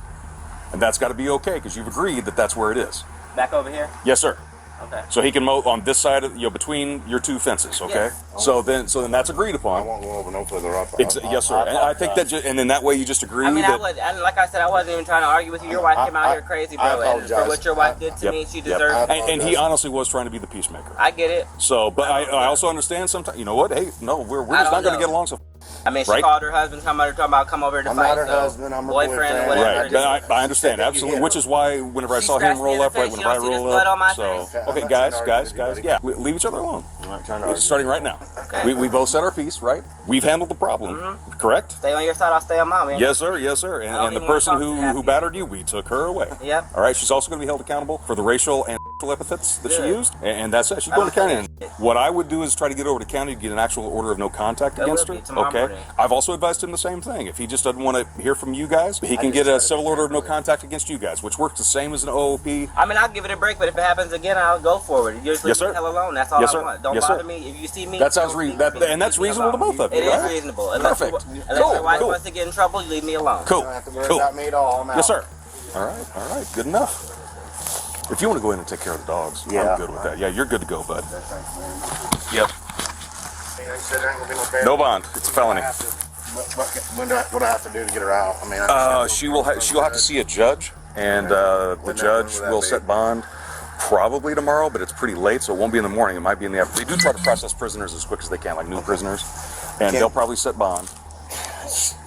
and that's got to be okay because you've agreed that that's where it is. Back over here. Yes, sir. Okay. So he can mow on this side of between your two fences. Okay. Yes. So then that's agreed upon. I won't go over no further up. Yes, sir. And I think that, and then that way you just agree. I mean, that, and like I said, I wasn't even trying to argue with you. Your wife came out here crazy, bro. And for what your wife did to me, she deserves. And he honestly was trying to be the peacemaker. I get it. So, but I also understand sometimes. You know what? Hey, no, we're just not going to get along. So. I mean, she called her husband, talking about come over to I'm fight. not her husband. I'm her boyfriend or whatever. Right. I understand absolutely. Which is why whenever I saw him roll up, right whenever I roll up. So okay, guys, yeah, leave each other alone. Starting right now. Okay. We both said our piece, right? We've handled the problem, correct? Stay on your side, I'll stay on mine, man. Yes, sir. And the person who battered you, we took her away. Yep. All right. She's also going to be held accountable for the racial and epithets that she used, and that's it. She's going to county. What I would do is try to get over to county to get an actual order of no contact against her. Okay. I've also advised him the same thing. If he just doesn't want to hear from you guys, he can get a civil order of no contact against you guys, which works the same as an OOP. I mean, I'll give it a break, but if it happens again, I'll go forward. You just leave me the hell alone. That's all I want. Don't bother me. If you see me, that sounds reasonable. And that's reasonable to both of you. It is reasonable. Unless your wife wants to get in trouble, you leave me alone. Cool. You don't have to worry about me at all. I'm out. Yes, sir. All right. Good enough. If you want to go in and take care of the dogs, I'm good with that. Yeah, you're good to go, bud. Yep. No bond. It's a felony. What do I have to do to get her out? I mean, she'll have to see a judge, and the judge will set bond probably tomorrow, but it's pretty late, so it won't be in the morning. It might be in the afternoon. They do try to process prisoners as quick as they can, like new prisoners, and they'll probably set bond.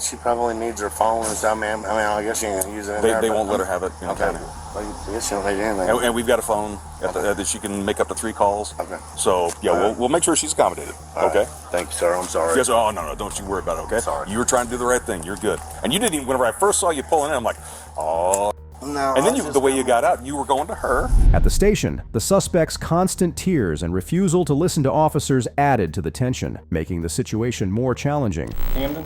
She probably needs her phone and stuff, man. I guess she can use it. They won't let her have it. Okay. I guess she don't need anything. And we've got a phone that she can make up to 3 calls. Okay. So yeah, we'll make sure she's accommodated. Okay. Thank you, sir. I'm sorry. Yes. Oh no, don't you worry about it. Okay. Sorry. You were trying to do the right thing. You're good. And you didn't even. Whenever I first saw you pulling in, I'm like, oh. No. And then the way you got out, you were going to her. At the station, the suspect's constant tears and refusal to listen to officers added to the tension, making the situation more challenging. Camden?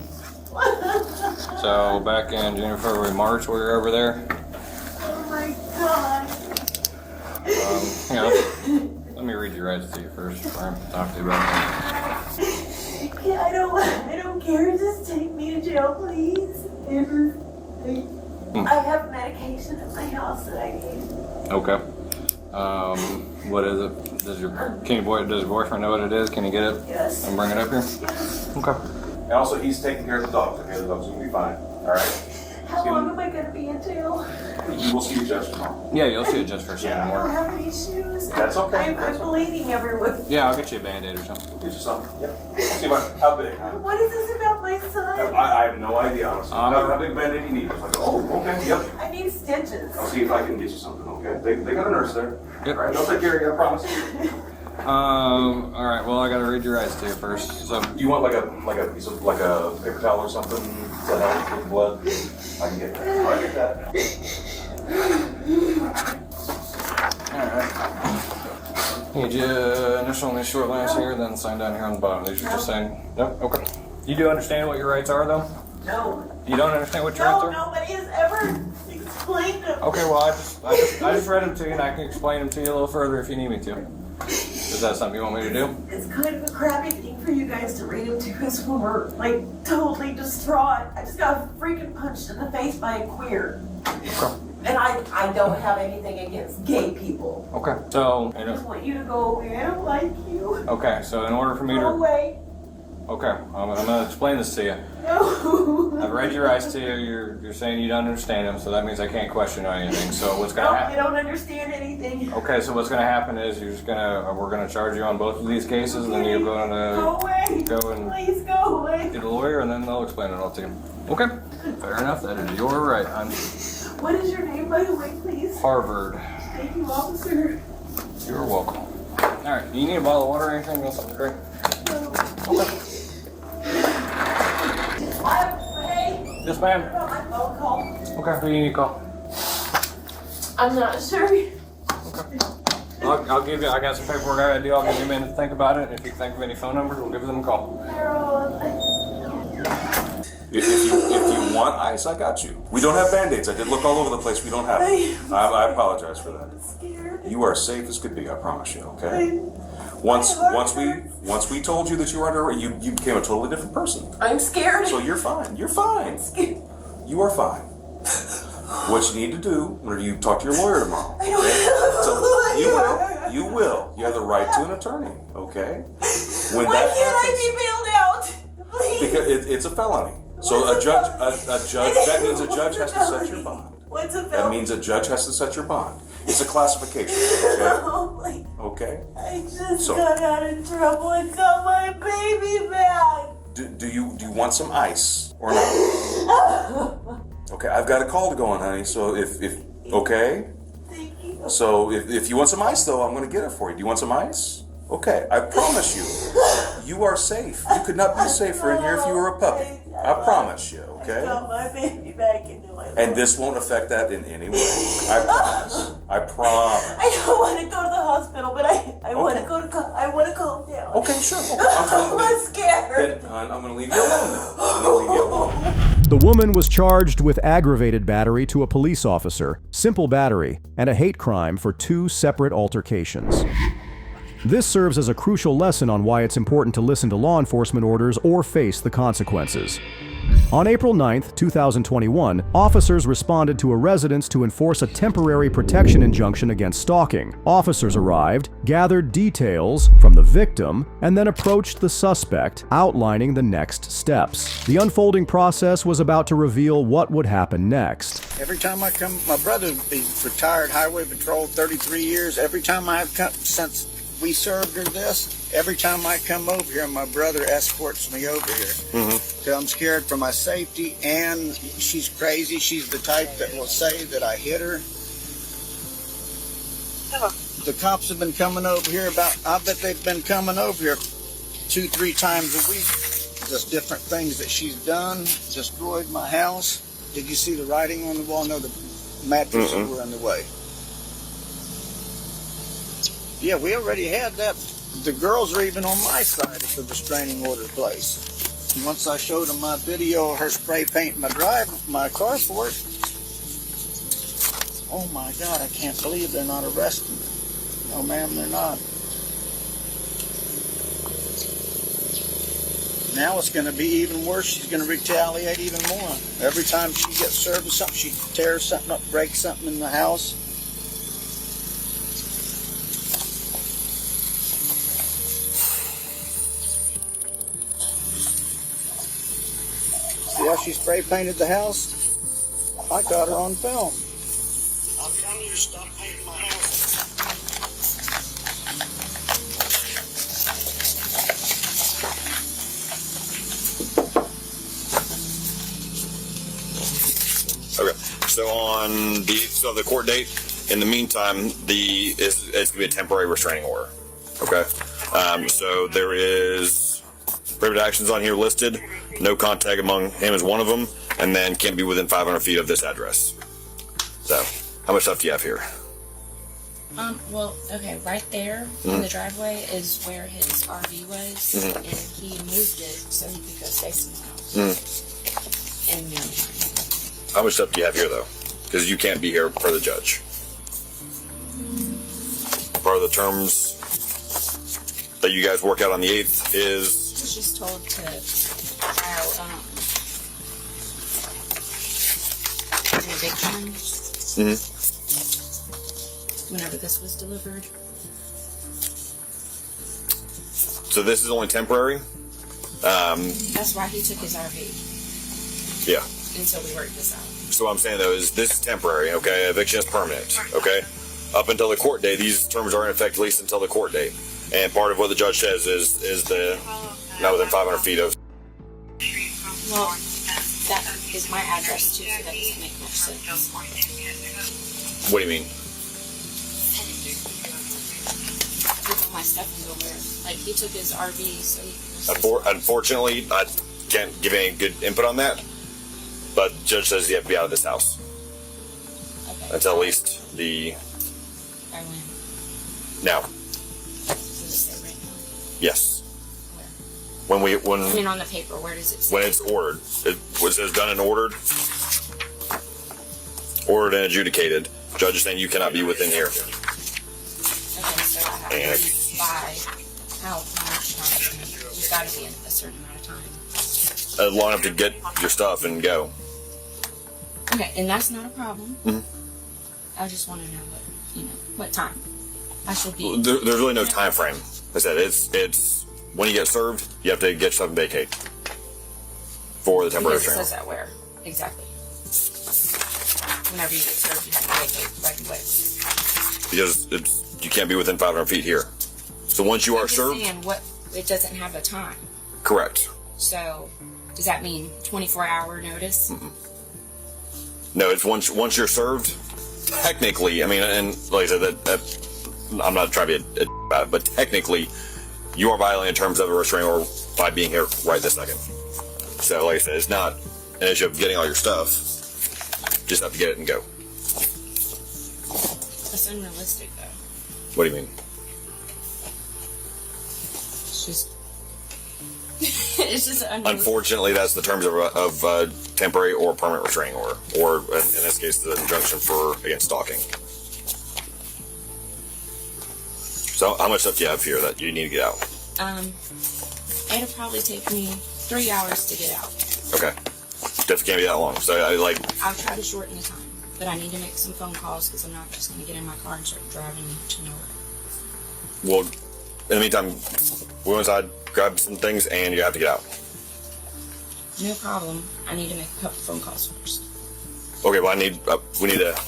So back in January, February, March, we were over there. Oh my God. Hang on. Let me read your rights to you first before I talk to you about it. Yeah, I don't care. Just take me to jail, please. I have medication at my house that I need. Okay. What is it? Does your boyfriend know what it is? Can you get it? Yes. And bring it up here? Yes. Okay. And also, he's taking care of the dogs. Okay, the dogs will be fine. All right. How long am I going to be in jail? You will see a judge tomorrow. Yeah, you'll see it just for I don't have any shoes. That's okay. I'm bleeding everywhere. Yeah, I'll get you a Band-Aid or something. Get you something. Yep. See how big. What is this about my son? I have no idea, honestly. How big Band-Aid you need? It's like, oh, okay, yep. I need stitches. I'll see if I can get you something, okay? They got a nurse there. Yep. All right, they'll take care of you, I promise. All right. Well, I gotta read your rights to you first. So, Do you want like a piece of like a paper towel or something to help with blood? I can get that. I'll get that. all right. Need you initial on these short lines here, then sign down here on the bottom. These are just saying. Nope. Okay. You do understand what your rights are, though? No. You don't understand what your rights No, are? nobody has ever explained them. Okay. Well, I just read them to you, and I can explain them to you a little further if you need me to. Is that something you want me to do? It's kind of a crappy thing for you guys to read them to us when we're like totally distraught. I just got freaking punched in the face by a queer. Okay. And I don't have anything against gay people. Okay. So, I just want you to go away. I don't like you. okay. So, in order for me Go to. away. Okay. I'm gonna explain this to you. No. I've read your rights to you. You're saying you don't understand them, so that means I can't question you on anything. So what's gonna No, happen? I don't understand anything. Okay, so what's gonna happen is we're gonna charge you on both of these cases, and then you're Go gonna away. go and Please go away. get a lawyer, and then they'll explain it all to you. Okay, fair enough. That is your right. I'm What is your name, by the way, please? Harvard. Thank you, officer. You're welcome. All right. Do you need a bottle of water or anything? Got something to drink? Okay. Hey. Yes, ma'am. My phone call. Okay. Who do you need to call? I'm not sure. I'll give you. I got some paperwork I gotta do. I'll give you a minute to think about it. If you think of any phone numbers, we'll give them a call. If you want ice, I got you. We don't have Band-Aids. I did look all over the place. We don't have them. I apologize for that. You are safe as could be, I promise you, okay? Once we told you that you were under arrest, you became a totally different person. I'm scared. So you're fine. You're fine. You are fine. What you need to do, whenever you talk to your lawyer tomorrow, I don't have so a lawyer. you will. You have the right to an attorney, okay? When Why that can't I happens, be bailed out? Please. because it's a felony. So a judge, that means a judge has to set your bond. What's a That felony? means a judge has to set your bond. It's a classification, okay? Okay? I just So- got out of trouble and got my baby back. Do you want some ice or not? Okay, I've got a call to go on, honey. So if okay? Thank you. So if you want some ice, though, I'm going to get it for you. Do you want some ice? Okay, I promise you, you are safe. You could not be safer in here if you were a puppy. I promise you, I okay? got my baby back into my life. And this won't affect that in any way. I promise. I promise. I don't want to go to the hospital, but I want to go to I want to calm down. Okay, sure. Okay, I'm scared. Then I'm going to leave you alone. Then. I'm going to leave you alone. The woman was charged with aggravated battery to a police officer, simple battery, and a hate crime for 2 separate altercations. This serves as a crucial lesson on why it's important to listen to law enforcement orders or face the consequences. On April 9, 2021, officers responded to a residence to enforce a temporary protection injunction against stalking. Officers arrived, gathered details from the victim, and then approached the suspect, outlining the next steps. The unfolding process was about to reveal what would happen next. Every time I come, my brother, he's retired Highway Patrol, 33 years. Every time I've come, since we served her this, every time I come over here, my brother escorts me over here. So I'm scared for my safety, and she's crazy. She's the type that will say that I hit her. The cops have been coming over here I bet they've been coming over here 2-3 times a week. Just different things that she's done, destroyed my house. Did you see the writing on the wall? No, the mattresses were in the way. Yeah, we already had that. The girls are even on my side of the restraining order place. Once I showed them my video of her spray painting my car for it. Oh my God, I can't believe they're not arresting me. No, ma'am, they're not. Now it's going to be even worse. She's going to retaliate even more. Every time she gets served with something, she tears something up, breaks something in the house. See how she spray painted the house? I got her on film. I'm telling you to stop painting my house. Okay, so on the court date, in the meantime, it's gonna be a temporary restraining order. Okay, so there is prohibited actions on here listed. No contact among him is one of them, and then can't be within 500 feet of this address. So, how much stuff do you have here? Well, okay, right there in the driveway is where his RV was, and he moved it so he could go stay somewhere else. And How much stuff do you have here, though? Because you can't be here per the judge. Part of the terms that you guys work out on the 8th is... I was just told to file an eviction whenever this was delivered. So this is only temporary? That's why he took his RV Yeah. until we worked this out. So what I'm saying, though, is this is temporary, okay? Eviction is permanent, okay? Up until the court date, these terms are in effect at least until the court date. And part of what the judge says is the not within 500 feet of... Well, that is my address too, so that doesn't make much sense. What do you mean? Took all my stuff and go where? Like, he took his RV, so he... Unfortunately, I can't give any good input on that. But the judge says you have to be out of this house. Okay. Until at least the... By when? Now. Does it say right now? Yes. Where? When I mean, on the paper, where does it say? When it's ordered. It says done and ordered. Ordered and adjudicated. Judge is saying you cannot be within here. Okay, so I have to leave by how much time? You've got to be in a certain amount of time. Long enough to get your stuff and go. Okay, and that's not a problem. I just want to know what time I should be. There's really no time frame. I said it's when you get served, you have to get yourself and vacate for the temporary Because it restraining says that where exactly? Whenever you get served, you have to vacate right away. Because you can't be within 500 feet here. So once you are served, saying it doesn't have a time. correct. So does that mean 24-hour notice? No, it's once you're served. Technically, I mean, and like I said, that I'm not trying to be about it, but technically, you are violating terms of a restraining order by being here right this second. So, like I said, it's not an issue of getting all your stuff. Just have to get it and go. That's unrealistic, though. What do you mean? It's just it's just unrealistic. Unfortunately, that's the terms of temporary or permanent restraining order, or in this case, the injunction against stalking. So, how much stuff do you have here that you need to get out? It'll probably take me 3 hours to get out. Okay, definitely can't be that long. So, I'll try to shorten the time, but I need to make some phone calls because I'm not just going to get in my car and start driving to nowhere. Well, in the meantime, we went inside, grab some things, and you have to get out. No problem. I need to make a couple phone calls first. Okay, well, we need to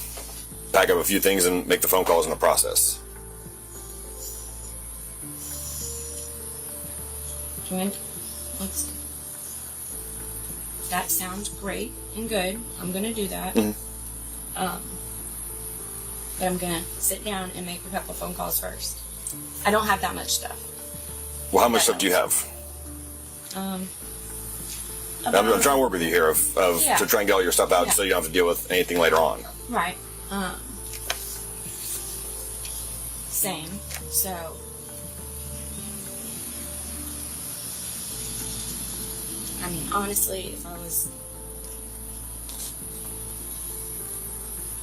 pack up a few things and make the phone calls in the process. Let's see. That sounds great and good. I'm going to do that. But I'm going to sit down and make a couple phone calls first. I don't have that much stuff. Well, how much stuff do you have? I'm trying to work with you here to try and get all your stuff out so you don't have to deal with anything later on. Right. Same. So, I mean, honestly, if I was,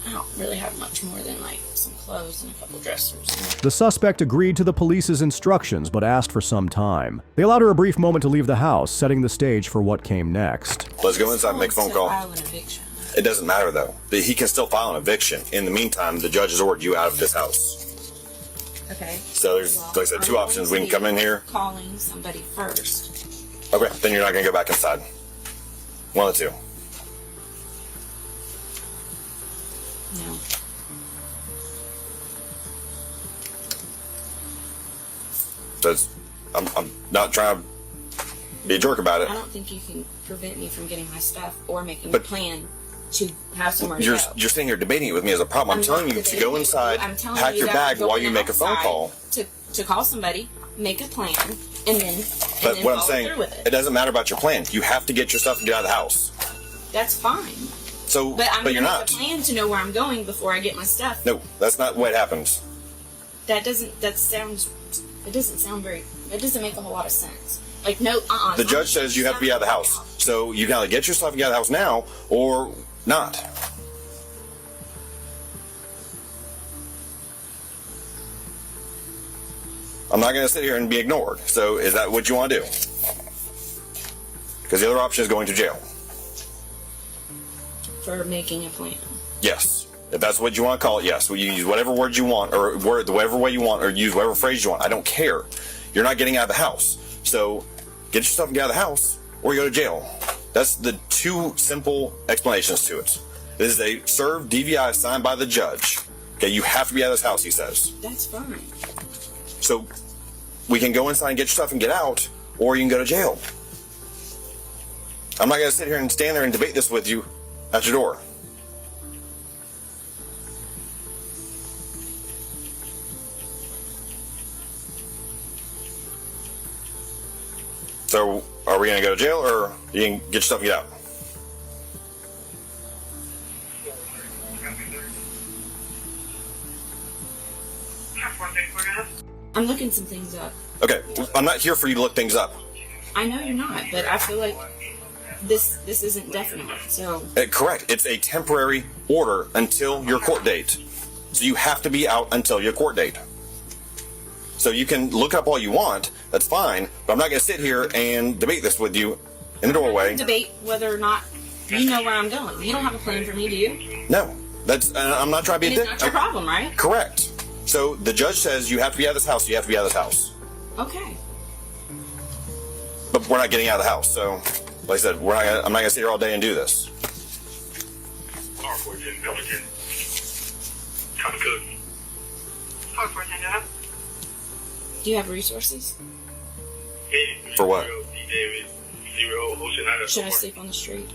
I don't really have much more than like some clothes and a couple dressers. The suspect agreed to the police's instructions but asked for some time. They allowed her a brief moment to leave the house, setting the stage for what came next. Let's go inside and make a phone call. File an eviction. It doesn't matter though. He can still file an eviction. In the meantime, the judge has ordered you out of this house. Okay. So there's, like I said, two options. We can come in here. Calling somebody first. Okay, then you're not going to go back inside. One of the two. No. I'm not trying to be a jerk about it. I don't think you can prevent me from getting my stuff or making a plan to have somewhere to You're go. sitting here debating it with me as a problem. I'm telling you to go inside, pack your bag while you make a phone call. To call somebody, make a plan, and then But what I'm follow saying, through with it. it doesn't matter about your plan. You have to get your stuff and get out of the house. That's fine. So, But I'm but you're gonna not. make a plan to know where I'm going before I get my stuff. No, that's not what happens. That doesn't make a whole lot of sense. Like, no, The judge says you have to be out of the house. So you can either get your stuff and get out of the house now or not. I'm not going to sit here and be ignored. So is that what you want to do? Because the other option is going to jail. For making a plan. Yes. If that's what you want to call it, yes. You use whatever word you want, or word whatever way you want, or use whatever phrase you want. I don't care. You're not getting out of the house. So get your stuff and get out of the house, or you go to jail. That's the two simple explanations to it. This is a served DVI signed by the judge. Okay, you have to be out of this house, he says. That's fine. So we can go inside and get your stuff and get out, or you can go to jail. I'm not going to sit here and stand there and debate this with you at your door. So are we going to go to jail, or you can get your stuff and get out? I'm looking some things up. Okay, I'm not here for you to look things up. I know you're not, but I feel like this isn't definite. So Correct. It's a temporary order until your court date. So you have to be out until your court date. So you can look up all you want. That's fine. But I'm not going to sit here and debate this with you in the doorway. debate whether or not you know where I'm going. You don't have a plan for me, do you? No. I'm not trying to be And a it's not your problem, right? Correct. So the judge says you have to be out of this house. You have to be out of this house. Okay. But we're not getting out of the house. So, like I said, I'm not going to sit here all day and do this. Do you have resources? For what? Should I sleep on the street?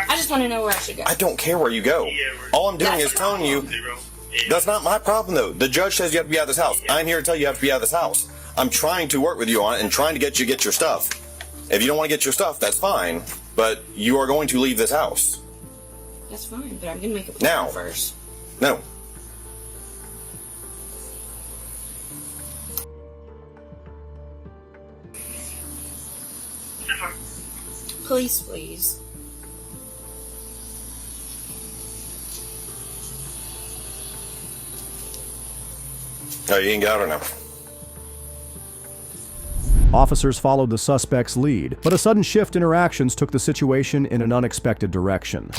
I just want to know where I should go. I don't care where you go. All I'm doing is telling you, that's not my problem though. The judge says you have to be out of this house. I'm here to tell you you have to be out of this house. I'm trying to work with you on it and trying to get your stuff. If you don't want to get your stuff, that's fine. But you are going to leave this house. That's fine, but I'm going to make a plan Now. first. No. Police, please. No, you can get out or no. Officers followed the suspect's lead, but a sudden shift in her actions took the situation in an unexpected direction.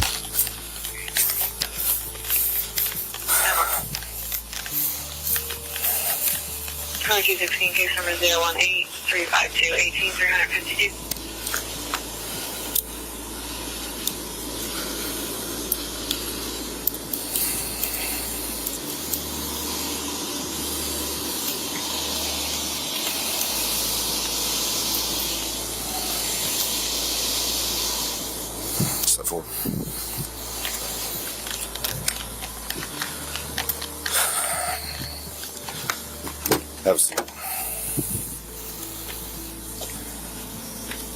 2216, case number 018-352-18352. Step forward. Have a seat.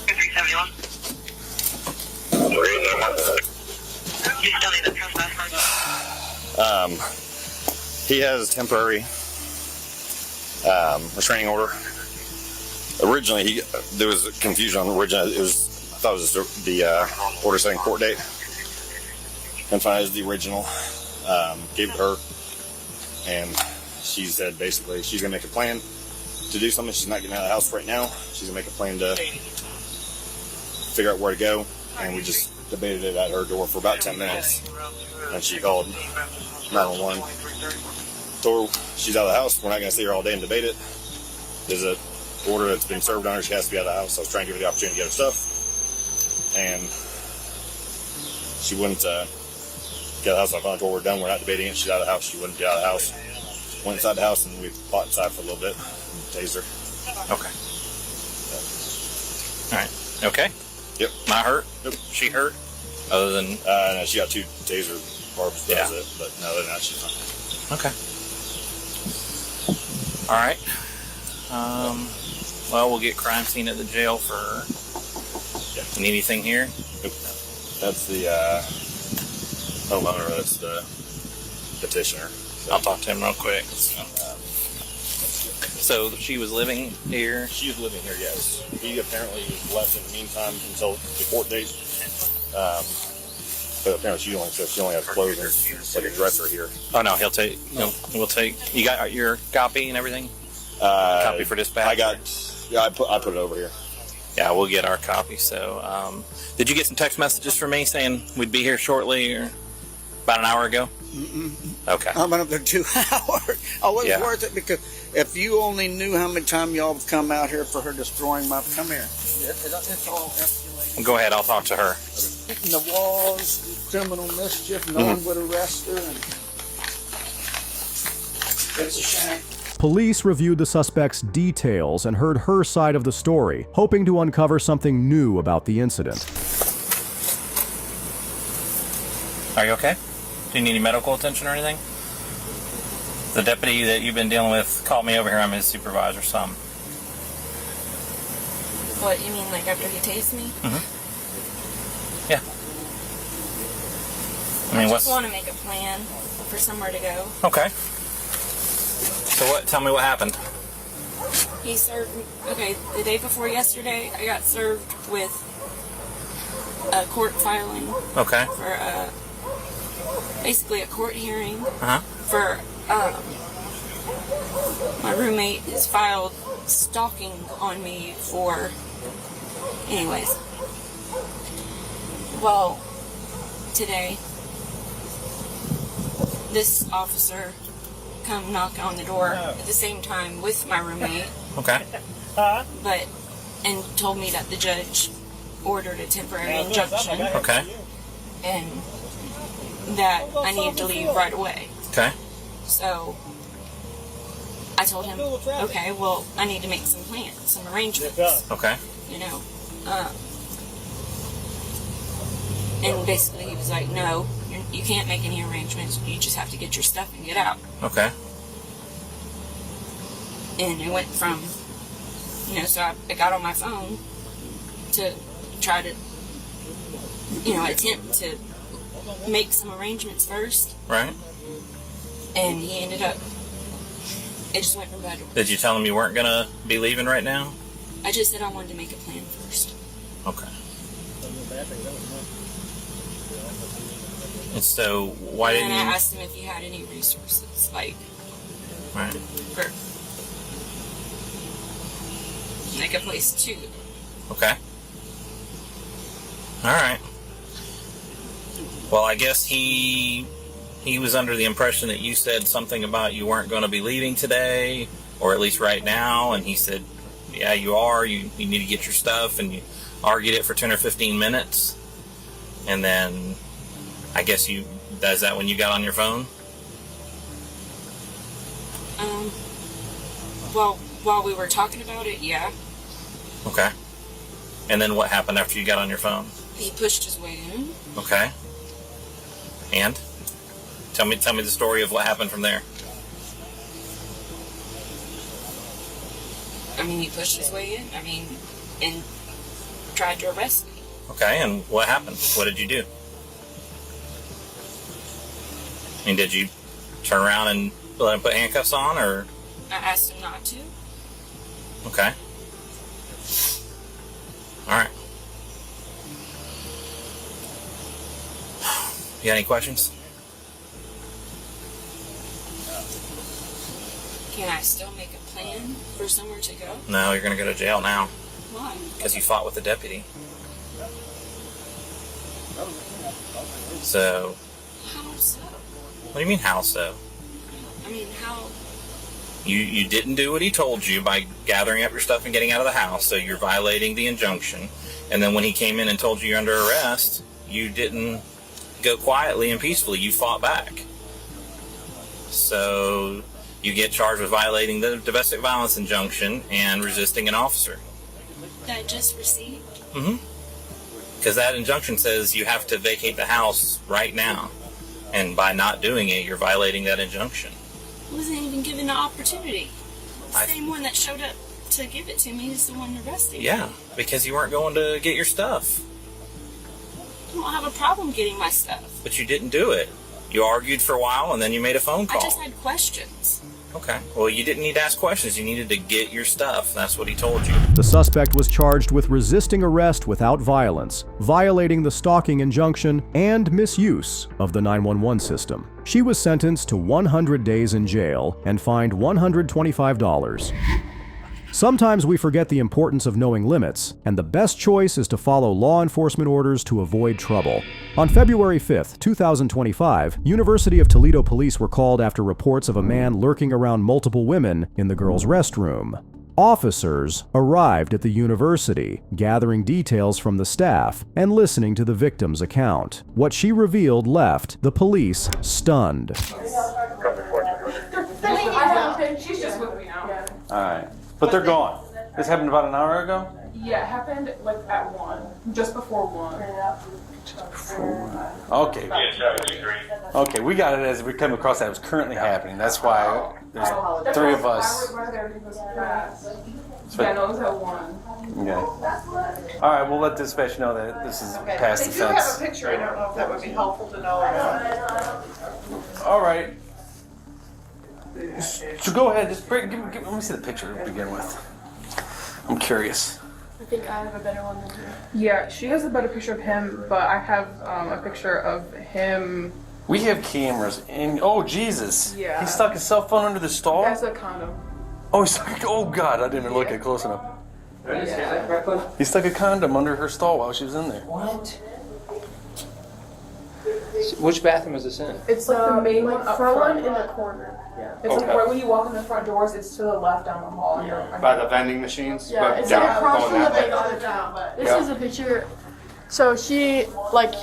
371. You still need the trespass license? He has a temporary restraining order. Originally, there was confusion on the original. I thought it was the order setting court date. And finally, it was the original. gave it to her, and she said basically she's gonna make a plan to do something. She's not getting out of the house right now. She's gonna make a plan to figure out where to go, and we just debated it at her door for about 10 minutes, and she called 911. Told her she's out of the house. We're not gonna sit here all day and debate it. There's a order that's been served on her. She has to be out of the house. So I was trying to give her the opportunity to get her stuff, and she wouldn't get out of the house. I finally told her we're done. We're not debating it. She's out of the house. She wouldn't get out of the house. Went inside the house, and we fought inside for a little bit. Tased her. Okay. All right. Okay. Yep. Not hurt? Nope. She hurt? Other than... no, she got 2 taser barbs. Yeah. That was it. But no, other than that, she's fine. Okay. All right. Well, we'll get crime scene at the jail for... Yeah. You need anything here? Nope. That's the homeowner. That's the petitioner. So, I'll talk to him real quick. So she was living here? She is living here, yes. He apparently was left in the meantime until the court date. But apparently she only has clothes and like a dresser here. Oh no, we'll take. You got your copy and everything? Copy for dispatch? I put it over here. Yeah, we'll get our copy. So, did you get some text messages from me saying we'd be here shortly, or about an hour ago? Mm-mm. Okay. I went up there 2 hours. I wasn't worth it, because if you only knew how many times y'all have come out here for her destroying my... Come here. It's all escalated. Go ahead, I'll talk to her. Hitting the walls, criminal mischief, no one would arrest her. And it's a shame. Police reviewed the suspect's details and heard her side of the story, hoping to uncover something new about the incident. Are you okay? Do you need any medical attention or anything? The deputy that you've been dealing with called me over here. I'm his supervisor, some. What, you mean like after he tased me? Mm-hmm. Yeah. I just want to make a plan for somewhere to go. Okay. So tell me what happened. He served, the day before yesterday, I got served with a court filing. Okay. For basically a court hearing. Uh-huh. For, my roommate is filed stalking on me for, anyways. Well, today, this officer come knock on the door at the same time with my roommate. Okay. And told me that the judge ordered a temporary injunction. Okay. And that I needed to leave right away. Okay. So I told him, okay, well, I need to make some plans, some arrangements. Okay. You know. And basically he was like, no, you can't make any arrangements. You just have to get your stuff and get out. Okay. And it went from, so I got on my phone to try to, attempt to make some arrangements first. Right. And he ended up, it just went from bad. Did you tell him you weren't going to be leaving right now? I just said I wanted to make a plan first. Okay. And so, why didn't you... And I asked him if he had any resources, like... Right. For... like a place to... Okay. Alright. Well, I guess he was under the impression that you said something about you weren't going to be leaving today, or at least right now, and he said, yeah, you are, you need to get your stuff, and you argued it for 10 or 15 minutes, and then... I guess is that when you got on your phone? Well, while we were talking about it, yeah. Okay. And then what happened after you got on your phone? He pushed his way in. Okay. And? Tell me the story of what happened from there. I mean, he pushed his way in. And tried to arrest me. Okay, and what happened? What did you do? I mean, did you turn around and let him put handcuffs on, or? I asked him not to. Okay. All right. You got any questions? Can I still make a plan for somewhere to go? No, you're going to go to jail now. Why? Because you fought with the deputy. So... How so? What do you mean, how so? I mean, how... You didn't do what he told you by gathering up your stuff and getting out of the house, so you're violating the injunction. And then when he came in and told you you're under arrest, you didn't go quietly and peacefully. You fought back. So you get charged with violating the domestic violence injunction and resisting an officer. That I just received? Mm-hmm. Because that injunction says you have to vacate the house right now. And by not doing it, you're violating that injunction. I wasn't even given the opportunity. The same one that showed up to give it to me is the one arresting me. Yeah, because you weren't going to get your stuff. I don't have a problem getting my stuff. But you didn't do it. You argued for a while and then you made a phone call. I just had questions. Okay. Well, you didn't need to ask questions. You needed to get your stuff. That's what he told you. The suspect was charged with resisting arrest without violence, violating the stalking injunction, and misuse of the 911 system. She was sentenced to 100 days in jail and fined $125. Sometimes we forget the importance of knowing limits, and the best choice is to follow law enforcement orders to avoid trouble. On February 5th, 2025, University of Toledo police were called after reports of a man lurking around multiple women in the girls' restroom. Officers arrived at the university, gathering details from the staff and listening to the victim's account. What she revealed left the police stunned. She's just with me now. All right. But they're gone. This happened about an hour ago? Yeah, it happened like at 1, just before 1. Okay. Okay, we got it as we come across that it was currently happening. That's why there's 3 of us. Yeah, no, it was at 1. Okay. All right, we'll let dispatch know that this is past the They do have fence. a picture. I don't know if that would be helpful to know or not. All right. So go ahead, just let me see the picture to begin with. I'm curious. I think I have a better one than you. Yeah, she has a better picture of him, but I have a picture of him. We have cameras in. Oh Jesus! Yeah. He stuck his cell phone under the stall. That's a condom. Oh, oh God! I didn't even look at close enough. Yeah. He stuck a condom under her stall while she was in there. What? Which bathroom is this in? It's like the main one up front front. one in the corner. Yeah. It's like right when you walk in the front doors, it's to the left down the hall. By the vending machines? Yeah, it's like across from the big other down. This is a picture. So she, like,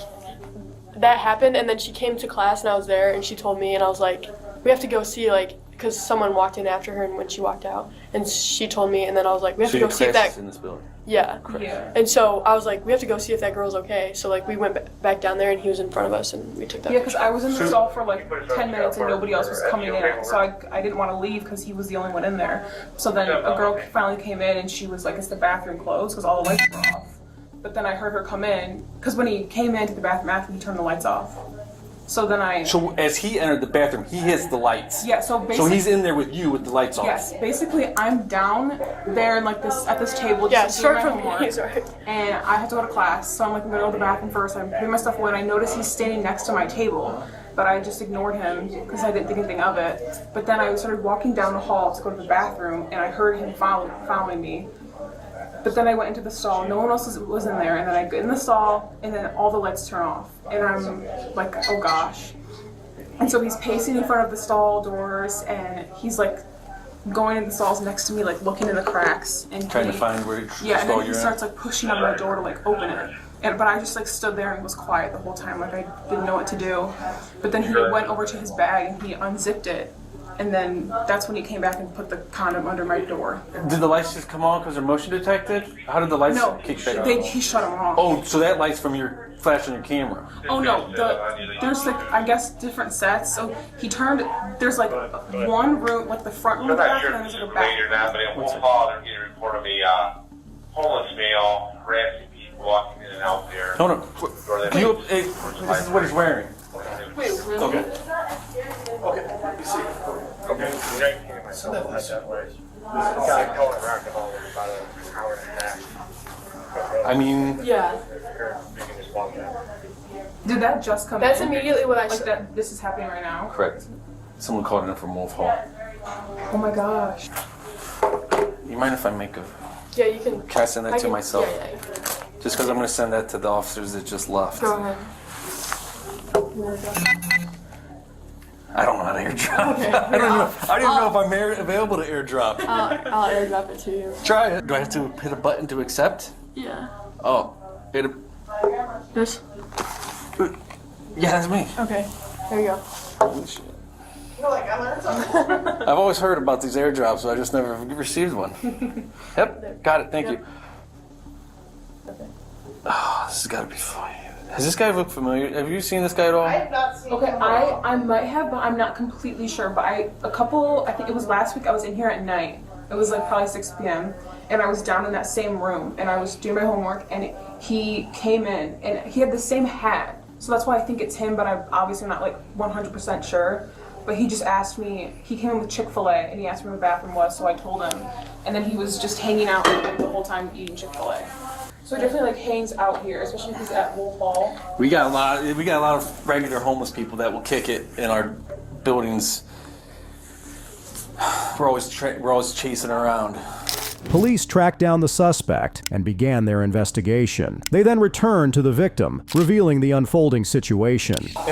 that happened, and then she came to class, and I was there, and she told me, and I was like, we have to go see, like, because someone walked in after her, and when she walked out, and she told me, and then I was like, we have to go see if that. in this building. Yeah. Yeah. And so I was like, we have to go see if that girl's okay. So like we went back down there, and he was in front of us, and we took that. Yeah, because I was in the stall for like 10 minutes and nobody else was coming in. So I didn't want to leave because he was the only one in there. So then a girl finally came in and she was like, is the bathroom closed? Because all the lights were off. But then I heard her come in, because when he came into the bathroom after, he turned the lights off. So then So as he entered the bathroom, he hits the lights. Yeah, so basically. So he's in there with you with the lights off. Yes, basically I'm down there in like this at this table just doing my homework, and I have to go to class. So I'm like in the middle of the bathroom first. I'm putting my stuff away, and I notice he's standing next to my table, but I just ignored him because I didn't think anything of it. But then I started walking down the hall to go to the bathroom, and I heard him following me. But then I went into the stall. No one else was in there, and then I get in the stall, and then all the lights turn off, and I'm like, oh gosh. And so he's pacing in front of the stall doors, and he's like going in the stalls next to me, like looking in the cracks and Trying to find where yeah, and then he you're starts like pushing on my door to like open it. But I just like stood there and was quiet the whole time, like I didn't know what to do. But then he went over to his bag and he unzipped it. And then that's when he came back and put the condom under my door. Did the lights just come on because they're motion detected? How did the lights kick back on? He shut them off. Oh, so that light's from your flash on your camera. Oh no, there's like, I guess, different sets. So he turned, there's like one room, like the front room of the bathroom, and there's like a back. Or not, but in Wolf Hall, they're getting a report of a homeless male harassing people walking in and out there. Hold on. This is what he's wearing. Wait, really? Okay. Okay, let me see. Okay, so that was that way. This guy going around the hall in about an hour and a half. I mean... Yeah. Did that just come That's in? immediately what I like that. This is happening right now. Correct. Someone called in from Wolf Hall. Oh my gosh. You mind if I make a... Yeah, you can. Can I send that to myself? Yeah. Just because I'm going to send that to the officers that just left. Go ahead. I don't know how to airdrop. Okay, I don't even know if I'm available to airdrop. I'll airdrop it to you. Try it. Do I have to hit a button to accept? Yeah. Oh, hit a... This? Yeah, that's me. Okay. There you go. Holy shit. You're like, I learned something. I've always heard about these airdrops, but I just never received one. Yep, got it. Thank you. Oh, this has got to be funny. Does this guy look familiar? Have you seen this guy at all? I have not seen him. I might have, but I'm not completely sure. But I think it was last week, I was in here at night. It was like probably 6 p.m. And I was down in that same room and I was doing my homework and he came in and he had the same hat. So that's why I think it's him, but I'm obviously not like 100% sure. But he just asked me, he came in with Chick-fil-A and he asked me where the bathroom was, so I told him. And then he was just hanging out like, the whole time eating Chick-fil-A. So he definitely like hangs out here, especially if he's at Wolf Hall. We got a lot of regular homeless people that will kick it in our buildings. We're always chasing around. Police tracked down the suspect and began their investigation. They then returned to the victim, revealing the unfolding situation. I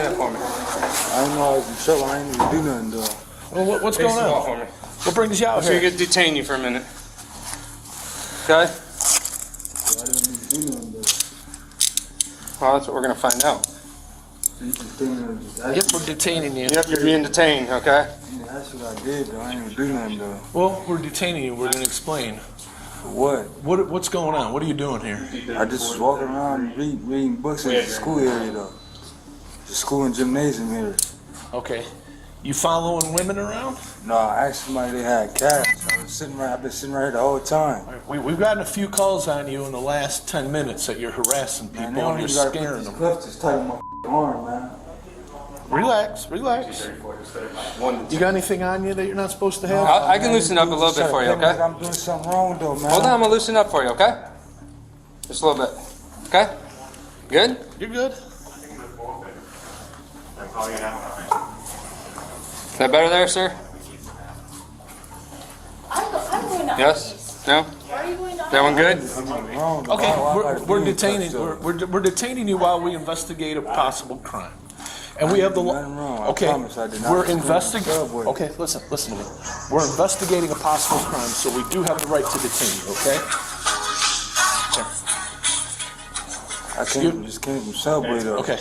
don't know, I was in trouble. I ain't even do nothing, though. Well, what's going on? For me. What brings you out So here? you get detain you for a minute. Okay. Well, that's what we're going to find out. Yep, we're detaining you. Yep, you're being detained, okay? Yeah, that's what I did, though. I ain't even do nothing, though. Well, we're detaining you. We're going to explain. For what? What's going on? What are you doing here? I just was walking around reading books in the school area, though. The school and gymnasium here. Okay. You following women around? No, I asked somebody they had cash. I've been sitting right here the whole time. We've gotten a few calls on you in the last 10 minutes that you're harassing people Man, and you're gotta put scaring these them. cuffs just tight on my arm, man. Relax. You got anything on you that you're not supposed to have? I can loosen up a little bit for you, okay? I'm doing something wrong, though, man. Hold on, I'm gonna loosen up for you, okay? Just a little bit. Okay? Good? You're good. Is that better there, sir? I'm going to Yes? No? Why are you going to That one good? Okay, we're detaining. We're detaining you while we investigate a possible crime, and we have the law. Okay, we're investigating. Okay, listen to me. We're investigating a possible crime, so we do have the right to detain you. Okay. I just came from Subway, though. Okay.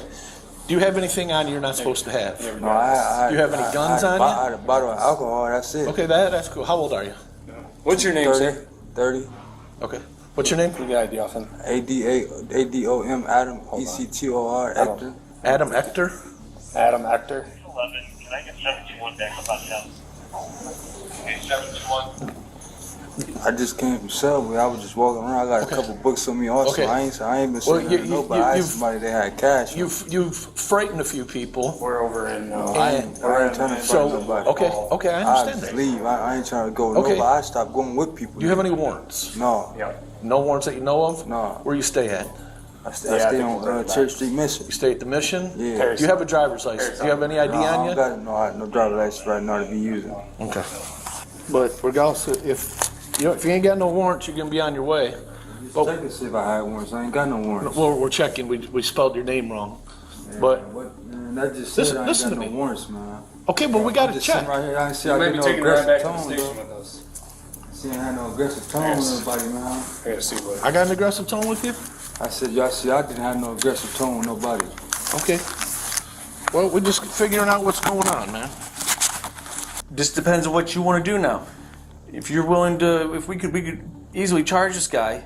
Do you have anything on you you're not supposed to have? No, Do you have any guns on you? I had a bottle of alcohol, that's it. Okay, that's cool. How old are you? What's your name, 30, sir? 30. Okay. What's your name? You got ID off him. ADOM, Adam, ECTOR, Hector. Adam Hector? Adam Hector. 11, can I get 721 back up on town? Okay, 721. I just came from Subway. I was just walking around. I got a couple books on me also. Okay. I ain't been sitting there with nobody. I asked somebody they had cash. You've frightened a few people. We're over in. I ain't trying to frighten nobody. Okay, I understand that. Leave. I ain't trying to go with nobody. I stopped going with people. Do you have any warrants? No. No warrants that you know of? No. Where you stay at? I stay on Church Street Mission. You stay at the Mission? Yeah. Do you have a driver's license? Do you have any ID on you? I don't got no driver's license right now to be using. Okay. But regardless, if you ain't got no warrants, you're gonna be on your way. Check to see if I had warrants. I ain't got no warrants. Well, we're checking. We spelled your name wrong. But that just said I ain't got no warrants, man. Okay, but we gotta check. Right here. I ain't see I get no aggressive tone, though. See, I had no aggressive tone with nobody, man. I gotta see what. I got an aggressive tone with you? I said, y'all see, I didn't have no aggressive tone with nobody. Okay. Well, we're just figuring out what's going on, man. Just depends on what you want to do now. If you're willing to, if we could easily charge this guy,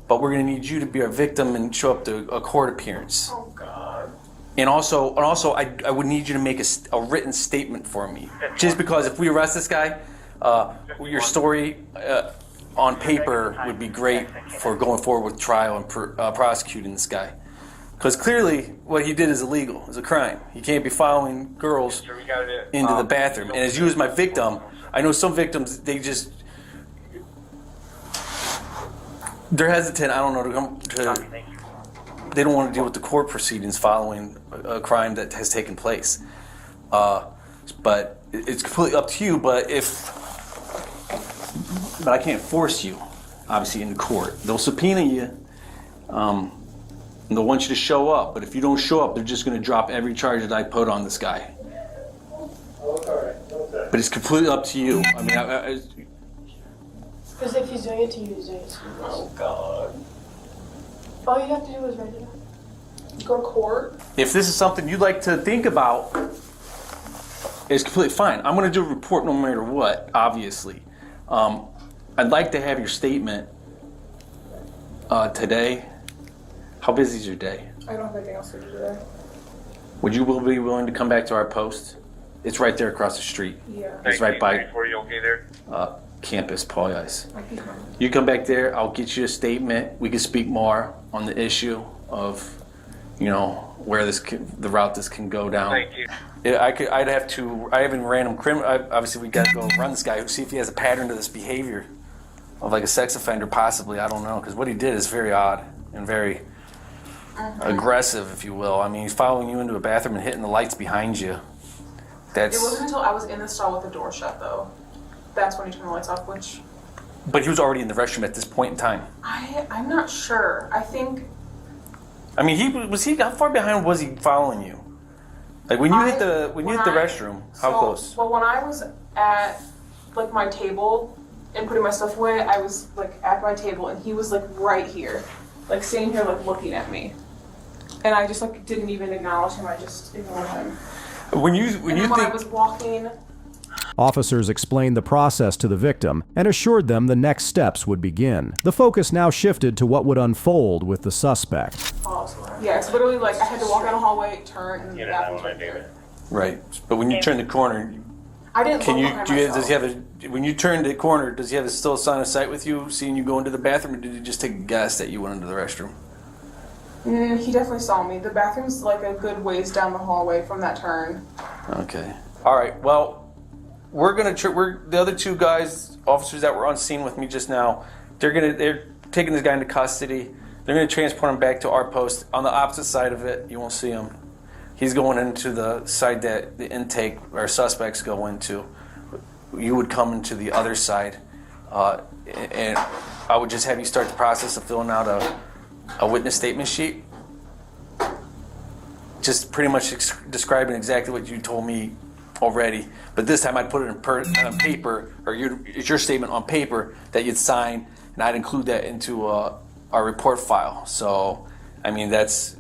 but we're going to need you to be our victim and show up to a court appearance. Oh God. And also, I would need you to make a written statement for me. Just because if we arrest this guy, your story on paper would be great for going forward with trial and prosecuting this guy. Because clearly, what he did is illegal. It's a crime. He can't be following girls into the bathroom. And as you as my victim, I know some victims, they're hesitant. I don't know they don't want to deal with the court proceedings following a crime that has taken place. But it's completely up to you. But I can't force you, obviously, in court. They'll subpoena you. And they'll want you to show up. But if you don't show up, they're just going to drop every charge that I put on this guy. But it's completely up to you. I mean, Because if he's doing it to you, he's doing it to you. Oh, God. All you have to do is write it up. Go to court. if this is something you'd like to think about, it's completely fine. I'm going to do a report no matter what, obviously. I'd like to have your statement today. How busy is your day? I don't have anything else to do today. Would you be willing to come back to our post? It's right there across the street. Yeah. It's right by Were you okay there? campus, Paul Ice. You come back there, I'll get you a statement. We can speak more on the issue of, where the route this can go down. Thank you. Yeah, I have a random criminal. Obviously, we got to go run this guy, see if he has a pattern to this behavior of like a sex offender, possibly. I don't know, because what he did is very odd and very aggressive, if you will. I mean, he's following you into a bathroom and hitting the lights behind you. It wasn't until I was in the stall with the door shut, though. That's when he turned the lights off, which... But he was already in the restroom at this point in time. I'm not sure. I think... I mean, how far behind was he following you? Like when you hit the restroom, how close? Well, when I was at like my table and putting my stuff away, I was like at my table and he was like right here, like sitting here like looking at me, and I just like didn't even acknowledge him. I just ignored him. When I was walking. Officers explained the process to the victim and assured them the next steps would begin. The focus now shifted to what would unfold with the suspect. Yeah, it's literally like I had to walk down a hallway, turn, and the bathroom's right there. Right, but when you turn the corner, I didn't look behind myself. does he have when you turn the corner, does he have still a sign of sight with you, seeing you go into the bathroom, or did he just take a guess that you went into the restroom? He definitely saw me. The bathroom's like a good ways down the hallway from that turn. Okay. All right. Well, we're the other two guys, officers that were on scene with me just now. They're taking this guy into custody. They're going to transport him back to our post. On the opposite side of it, you won't see him. He's going into the side that the intake or suspects go into. You would come into the other side, and I would just have you start the process of filling out a witness statement sheet. Just pretty much describing exactly what you told me already, but this time I'd put it on paper, or it's your statement on paper that you'd sign, and I'd include that into our report file. So, I mean, that's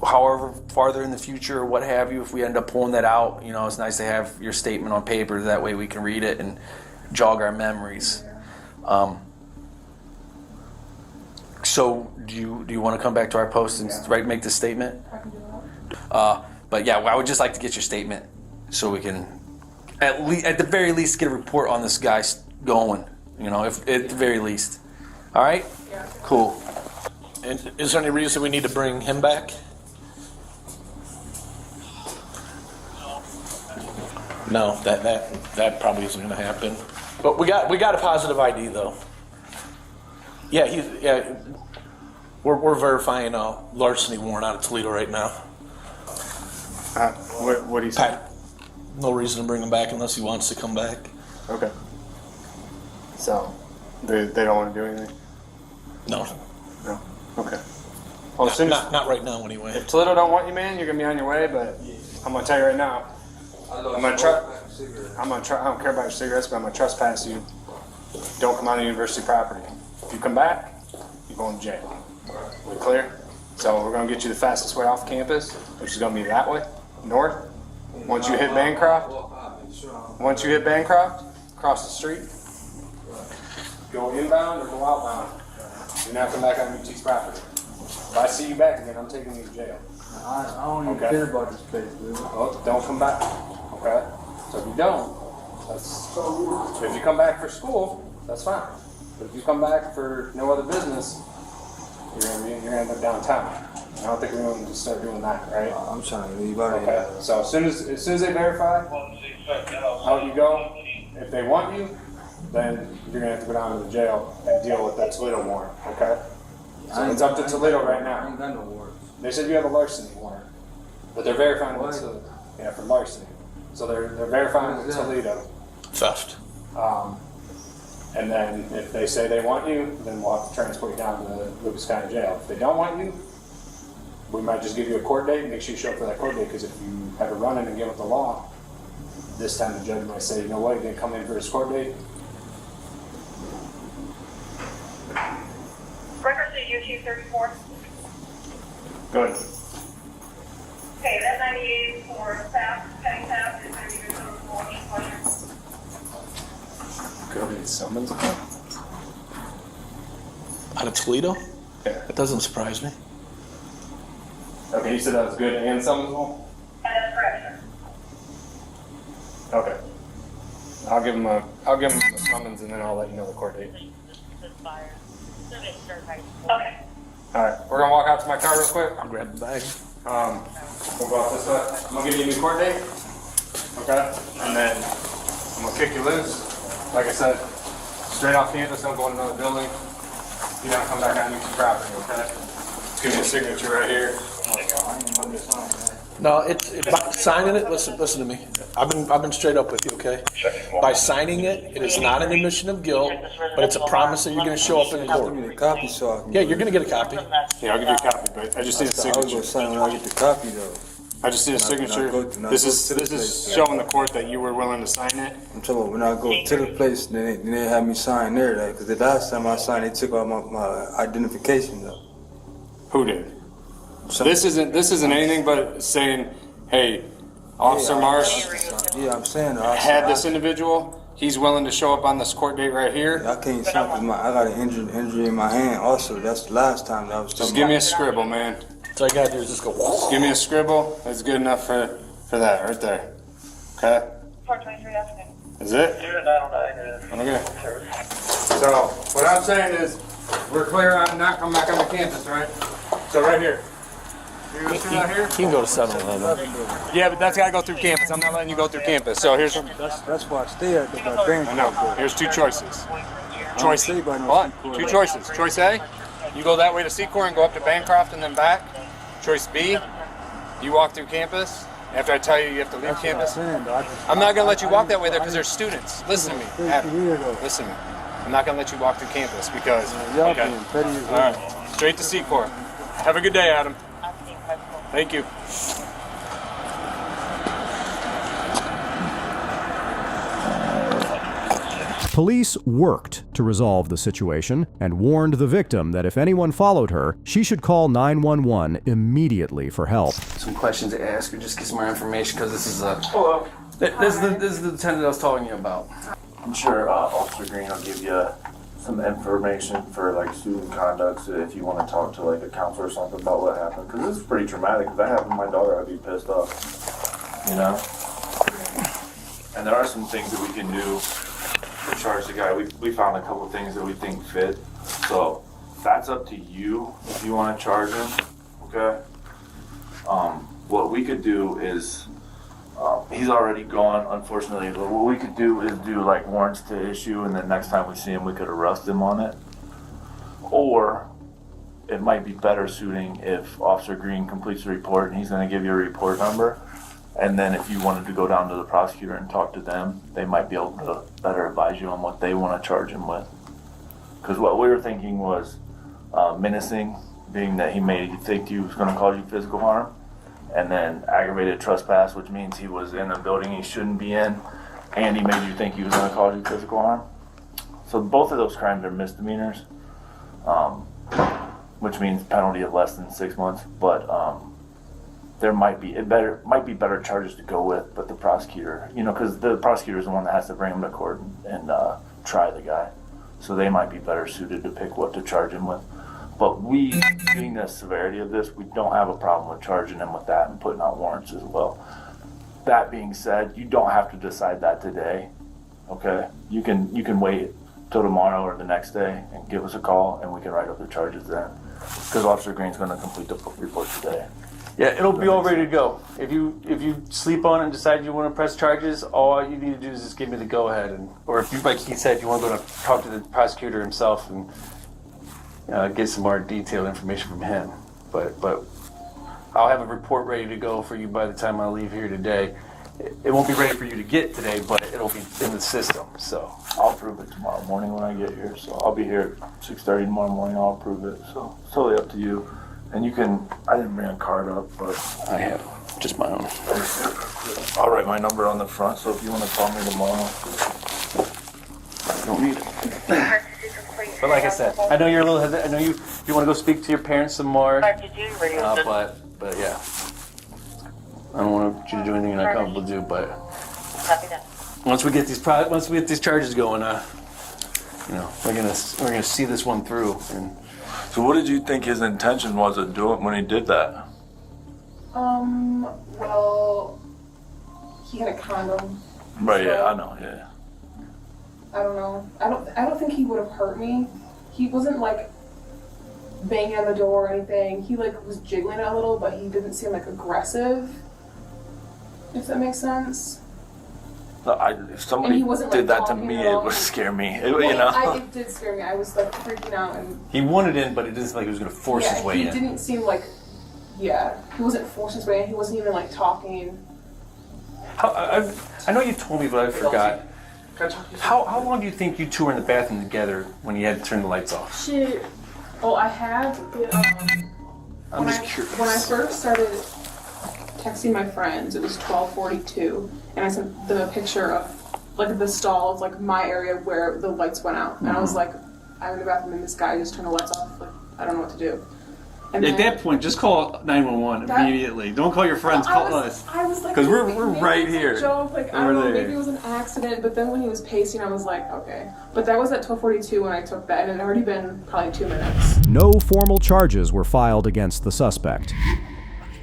however farther in the future or what have you, if we end up pulling that out, it's nice to have your statement on paper. That way we can read it and jog our memories. So, do you want to come back to our post and make this statement? I can do that. But yeah, I would just like to get your statement so we can at the very least get a report on this guy going. If at the very least. All right. Yeah. Cool. And is there any reason we need to bring him back? No, that probably isn't going to happen. But we got a positive ID though. Yeah, we're verifying a larceny warrant out of Toledo right now. What do you say? No reason to bring him back unless he wants to come back. Okay. So, they don't want to do anything? No. No. Okay. Well, not right now anyway. If Toledo don't want you, man, you're gonna be on your way. But I'm gonna tell you right now, I don't care about your cigarettes, but I'm gonna trespass you. Don't come on the university property. If you come back, you're going to jail. We clear? So we're gonna get you the fastest way off campus, which is gonna be that way, north. Once you hit Bancroft, cross the street, go inbound or go outbound. Do not come back on UT's property. If I see you back again, I'm taking you to jail. I don't even care about this place, dude. Well, don't come back. Okay? So if you don't, if you come back for school, that's fine. But if you come back for no other business, you're gonna end up downtown. I don't think we're going to start doing that, right? I'm trying to leave out of Okay. here. So as soon as they verify out you go, if they want you, then you're gonna have to go down to the jail and deal with that Toledo warrant. Okay? So it's up to Toledo right now. I ain't got no warrants. They said you have a larceny warrant, but they're verifying what's for larceny. So they're verifying Toledo. Theft. And then if they say they want you, then we'll have to transport you down to Lucas County Jail. If they don't want you, we might just give you a court date. Make sure you show up for that court date, because if you have a run-in and get with the law, this time the judge might say, you know what, you didn't come in for his court date. Records to UT 34. Go ahead. Okay, that 98 for staff, county staff, is there even some questions? Go ahead, summons. Out of Toledo? Yeah. That doesn't surprise me. Okay, you said that was good and summonsable? That's correct, sir. Okay. I'll give him a summons, and then I'll let you know the court date. Okay. All right, we're gonna walk out to my car real quick. I'll grab the bag. We'll go out this way. I'm gonna give you a new court date. Okay? And then I'm gonna kick you loose. Like I said, straight off campus, don't go in another building. You don't come back on your property, okay? Just give me a signature right here. No, it's by signing it. Listen to me. I've been straight up with you, okay? By signing it, it is not an admission of guilt, but it's a promise that you're going to show up in court. Give me the copy, so Yeah, you're going to get a copy. Yeah, I'll give you a copy, but I just need a I was signature. gonna sign when I get the copy though. I just need a signature. This is showing the court that you were willing to sign it. I'm talking about when I go to the place, then they have me sign there, because the last time I signed, they took out my identification though. Who did? This isn't anything but saying, hey, Officer Marsh Yeah, I'm saying had this individual. He's willing to show up on this court date right here. I can't sign because I got an injury in my hand. Also, that's the last time that I was. Just give me a scribble, man. So all you gotta do is just go. Just give me a scribble. That's good enough for that right there. Okay. 423 afternoon. Is it? Okay. So what I'm saying is, we're clear on not coming back on the campus, right? So right here. You're gonna see out here? You can go to 7-Eleven. Yeah, but that's gotta go through campus. I'm not letting you go through campus. So here's That's why I stay at the bank. I know. Here's two choices. What? Two choices. Choice A, you go that way to Secor and go up to Bancroft and then back. Choice B, you walk through campus. After I tell you you have to leave campus, I'm not gonna let you walk that way there because there's students. Listen to me, Adam. Listen to me. I'm not gonna let you walk through campus because. Okay. All right. Straight to Secor. Have a good day, Adam. Thank you. Police worked to resolve the situation and warned the victim that if anyone followed her, she should call 911 immediately for help. Some questions to ask or just get some more information, because this is hello. This is the lieutenant I was telling you about. I'm sure Officer Green will give you some information for like student conduct if you want to talk to like a counselor or something about what happened, because this is pretty traumatic. If that happened to my daughter, I'd be pissed off, you know. And there are some things that we can do to charge the guy. We found a couple of things that we think fit, so that's up to you if you want to charge him. Okay. What we could do is he's already gone, unfortunately, but what we could do is do like warrants to issue, and then next time we see him we could arrest him on it. Or it might be better suiting if Officer Green completes the report and he's going to give you a report number, and then if you wanted to go down to the prosecutor and talk to them, they might be able to better advise you on what they want to charge him with. Because what we were thinking was menacing, being that he made you think he was going to cause you physical harm, and then aggravated trespass, which means he was in a building he shouldn't be in, and he made you think he was going to cause you physical harm. So both of those crimes are misdemeanors, which means penalty of less than 6 months. But there might be better charges to go with, but the prosecutor, because the prosecutor is the one that has to bring him to court and try the guy, so they might be better suited to pick what to charge him with. But we, being the severity of this, we don't have a problem with charging him with that and putting out warrants as well. That being said, you don't have to decide that today, okay? You can wait till tomorrow or the next day and give us a call, and we can write up the charges then. Because Officer Green's going to complete the report today. Yeah, it'll be all ready to go. If you sleep on it and decide you want to press charges, all you need to do is just give me the go-ahead. Or if you, like he said, if you want to go to talk to the prosecutor himself and get some more detailed information from him. But I'll have a report ready to go for you by the time I leave here today. it won't be ready for you to get today, but it'll be in the system. So I'll approve it tomorrow morning when I get here. So I'll be here at 6:30 tomorrow morning. I'll approve it. So it's totally up to you. And you can, I didn't bring a card up, but I have just my own. I'll write my number on the front. So if you want to call me tomorrow, I don't need it. But like I said, I know you're a little hesitant. I know you want to go speak to your parents some more. But yeah, I don't want you to do anything you're not comfortable to do. But once we get these charges going, we're gonna see this one through. And so what did you think his intention was of doing when he did that? Well, he had a condom. Right. Yeah, I know. Yeah. I don't know. I don't think he would have hurt me. He wasn't like banging on the door or anything. He like was jiggling it a little, but he didn't seem like aggressive. If that makes sense. No, if somebody did that to me, it would scare me. It did scare me. I was like freaking out, and he wanted in, but it didn't seem like he was going to force his way in. He didn't seem like, he wasn't forcing his way in. He wasn't even like talking. I know you told me, but I forgot. How long do you think you two were in the bathroom together when you had to turn the lights off? I had. I'm just curious. When I first started texting my friends, it was 12:42, and I sent them a picture of like the stall of like my area where the lights went out, and I was like, I'm in the bathroom and this guy just turned the lights off. Like, I don't know what to do. And at that point, just call 911 immediately. Don't call your friends. Call us. I was like, because we're right here. Joke. Like, I don't know, maybe it was an accident. But then when he was pacing, I was like, okay. But that was at 12:42 when I took that, and it had already been probably 2 minutes. No formal charges were filed against the suspect.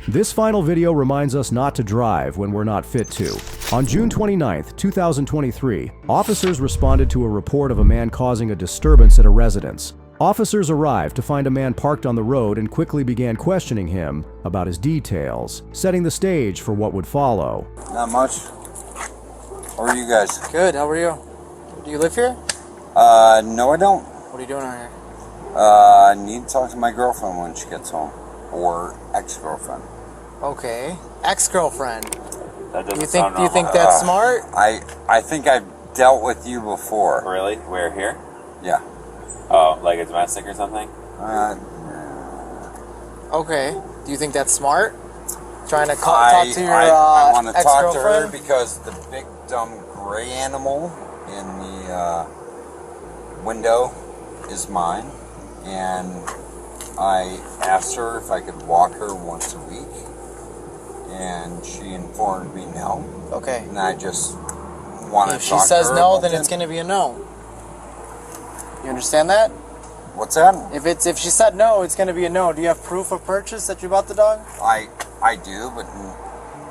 This final video reminds us not to drive when we're not fit to. On June 29th, 2023, officers responded to a report of a man causing a disturbance at a residence. Officers arrived to find a man parked on the road and quickly began questioning him about his details, setting the stage for what would follow. Not much. How are you guys? Good, how are you? Do you live here? No I don't. What are you doing out here? I need to talk to my girlfriend when she gets home. Or ex-girlfriend. Okay. Ex-girlfriend. That doesn't Do you sound think that's smart? I think I've dealt with you before. Really? Where, here? Yeah. Oh, like a domestic or something? Okay. Do you think that's smart? Trying to talk to your I want to talk to her ex-girlfriend? because the big dumb gray animal in the window is mine, and I asked her if I could walk her once a week, and she informed me no. Okay. And I just want to talk to her. If she says no, then it's going to be a no. You understand that? What's that? If she said no, it's going to be a no. Do you have proof of purchase that you bought the dog? I do, but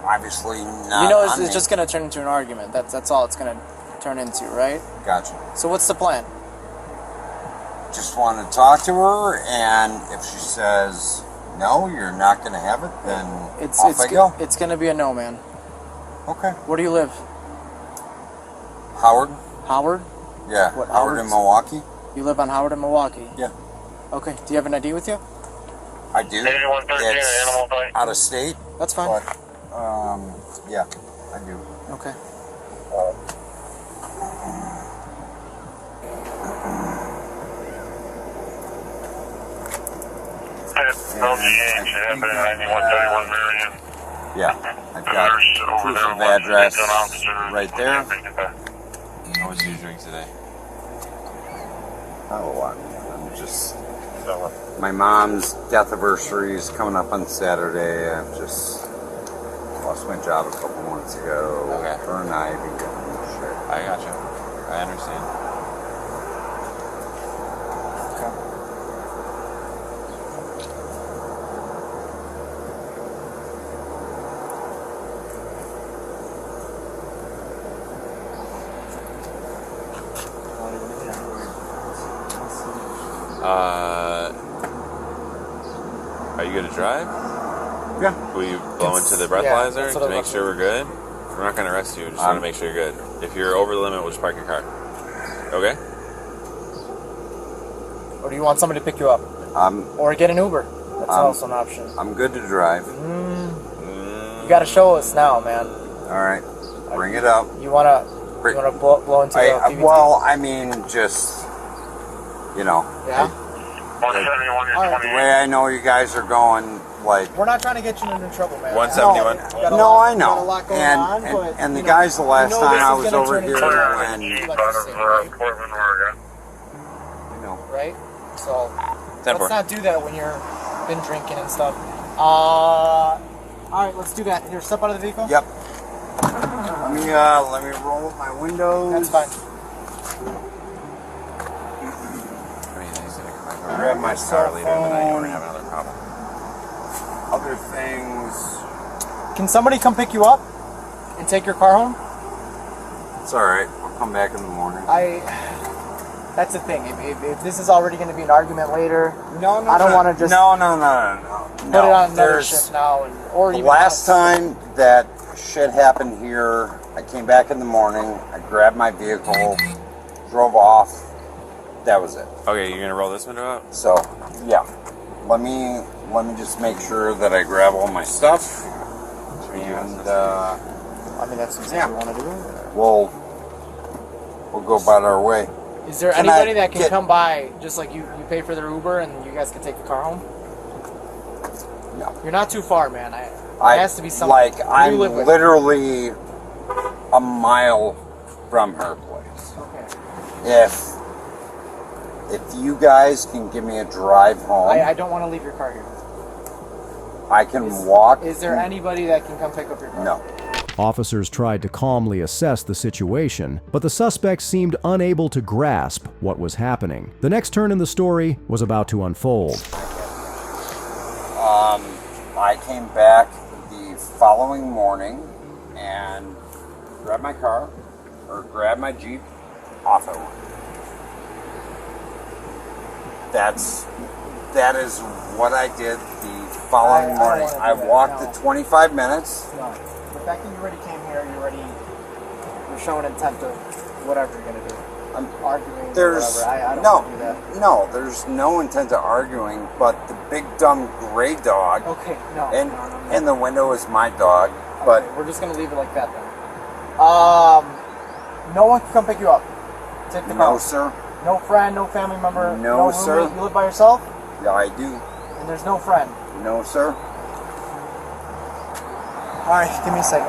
obviously not. You know, on it's me. just going to turn into an argument. That's all it's going to turn into, right? Gotcha. So what's the plan? Just want to talk to her, and if she says no, you're not going to have it, then off I go. It's going to be a no, man. Okay. Where do you live? Howard. Howard? Yeah. What, Howard in Milwaukee. You live on Howard in Milwaukee? Yeah. Okay. Do you have an ID with you? I do. It's out of state. That's fine. But, yeah, I do. Okay. Yeah, I've got proof of address right there. How was your drink today? Not a lot. I'm just. My mom's death anniversary is coming up on Saturday. I've just lost my job a couple months ago. Okay. Her and I be getting shit. I gotcha. I understand. Are you going to drive? Yeah. Will you blow into the breathalyzer to make sure we're good? We're not going to arrest you. We're just going to make sure you're good. If you're over the limit, we'll just park your car. Okay? Or do you want somebody to pick you up? Or get an Uber. That's also an option. I'm good to drive. You got to show us now, man. All right, bring it up. You wanna blow into the PVT? Well, I mean, just, you know. Yeah? The way I know you guys are going, like... We're not trying to get you into trouble, man. 171? No, I know. And the guys, the last time I was over here when... Right? So, 10-4. let's not do that when you're been drinking and stuff. Alright, let's do that. Here, step out of the vehicle. Yep. Let me roll up my windows. That's fine. I'll grab my car later, but I know we're gonna have another problem. Other things. Can somebody come pick you up and take your car home? It's alright. I'll come back in the morning. That's the thing. If this is already going to be an argument later, no, I don't want to just no. put it on another shift now. Or The even last time that shit happened here, I came back in the morning, I grabbed my vehicle, drove off. That was it. Okay, you're gonna roll this window up? So, yeah. Let me just make sure that I grab all my stuff. And I mean, that's something we want to do. We'll go about our way. Is there anybody that can come by, just like you pay for their Uber and you guys can take the car home? No. You're not too far, man. It has to be something. Like, I'm literally a mile from her place. Okay. If you guys can give me a drive home, I don't want to leave your car here. I can walk. Is there anybody that can come pick up your car? No. Officers tried to calmly assess the situation, but the suspect seemed unable to grasp what was happening. The next turn in the story was about to unfold. I came back the following morning and grabbed my car, or grabbed my Jeep off of one. That is what I did the following morning. I walked the 25 minutes. No. The fact that you already came here, you're showing intent to whatever you're gonna do. I'm arguing. There's whatever. I don't want to do that. no, there's no intent to arguing, but the big dumb gray dog. Okay, in the window is my dog, but we're just gonna leave it like that then. No one can come pick you up. Take the car. No, sir. No friend, no family member. No, sir. Roommate. You live by yourself? Yeah, I do. And there's no friend. No, sir. All right, give me a second.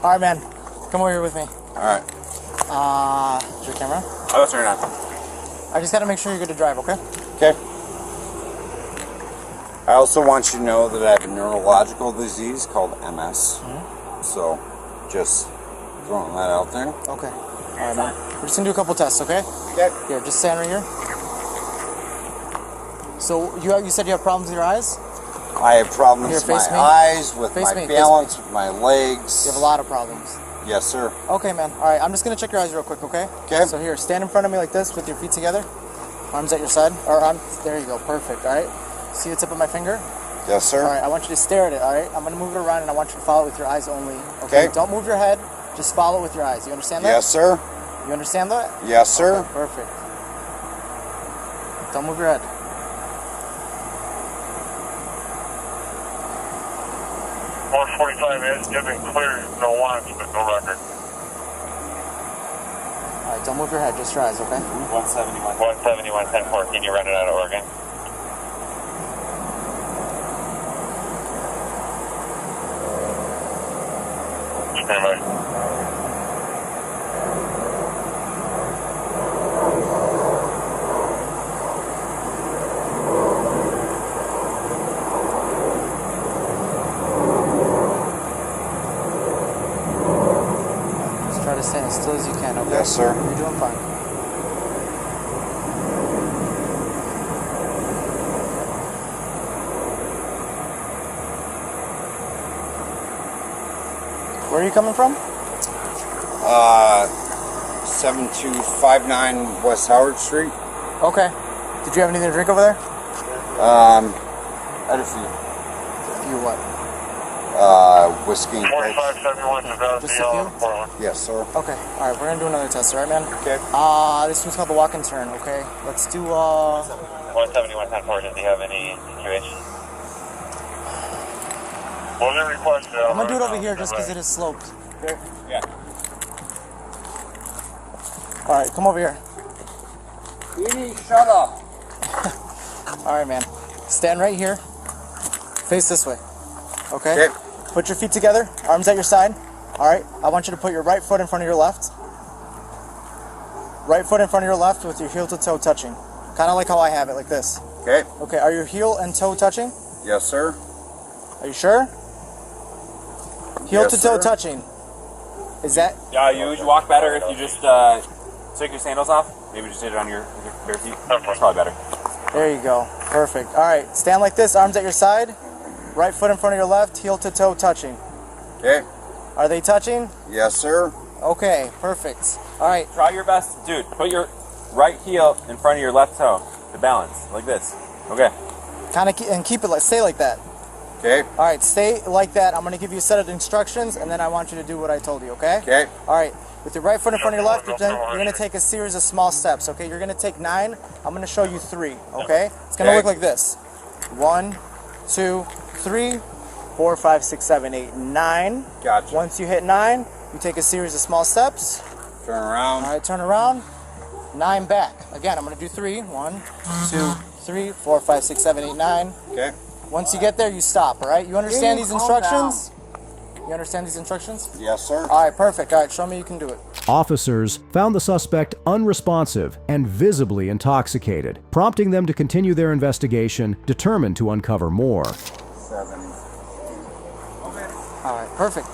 All right, man. Come over here with me. All right. Is your camera? I'll turn it on. I just got to make sure you're good to drive, okay? Okay. I also want you to know that I have a neurological disease called MS. So, just throwing that out there. Okay. All right, man. We're just gonna do a couple tests, okay? Okay. Here, just stand right here. So you said you have problems with your eyes? I have problems Here, with my face me. eyes, with Face my me, balance, with my legs. You have a lot of problems. Yes, sir. Okay, man. All right, I'm just gonna check your eyes real quick, okay? Okay. So here, stand in front of me like this with your feet together. Arms at your side. Or there you go. Perfect. All right. See the tip of my finger? Yes, sir. All right. I want you to stare at it. All right. I'm gonna move it around, and I want you to follow it with your eyes only. Okay. Don't move your head. Just follow it with your eyes. You understand that? Yes, sir. You understand that? Yes, sir. Okay, perfect. Don't move your head. More 45 is given clear, no warrants, but no record. All right, don't move your head, just your eyes, okay? 171. 171, 10-4. Can you run it out of Oregon? Stand by. Try to stand as still as you can, okay? Yes, sir. You're doing fine. Where are you coming from? 7259 West Howard Street. Okay. Did you have anything to drink over there? I had a few. You what? whiskey and 4571 to Just a few? Yes, sir. Okay. All right, we're gonna do another test, all right, man? Okay. This one's called the walk and turn. Okay. Let's do 171 10 4. Does he have any QH? Well, the request. I'm gonna do it over here just because it is sloped. Okay. Yeah. All right, come over here. Edie, shut up. All right, man. Stand right here. Face this way. Okay? Put your feet together. Arms at your side. All right. I want you to put your right foot in front of your left. Right foot in front of your left with your heel to toe touching. Kind of like how I have it, like this. Okay. Okay. Are your heel and toe touching? Yes, sir. Are you sure? Heel Yes, to toe sir. touching. Is that? Yeah, you walk better if you just take your sandals off. Maybe just hit it on your bare feet. That's probably better. There you go. Perfect. All right. Stand like this. Arms at your side. Right foot in front of your left. Heel to toe touching. Okay. Are they touching? Yes, sir. Okay. Perfect. All right. Try your best, dude. Put your right heel in front of your left toe to balance, like this. Okay. Kind of and keep it like stay like that. Okay. All right, stay like that. I'm going to give you a set of instructions, and then I want you to do what I told you, okay? Okay. All right. With your right foot in front of your left, you're going to take a series of small steps, okay? You're going to take 9. I'm going to show you 3, okay? It's going to look like this. 1, 2, 3, 4, 5, 6, 7, 8, 9. Gotcha. Once you hit 9, you take a series of small steps. Turn around. All right, turn around. 9 back. Again, I'm going to do 3. 1, 2, 3, 4, 5, 6, 7, 8, 9. Okay. Once you get there, you stop, all right? You understand these instructions? You understand these instructions? Yes, sir. All right, perfect. All right, show me you can do it. Officers found the suspect unresponsive and visibly intoxicated, prompting them to continue their investigation, determined to uncover more. 7. All right, perfect.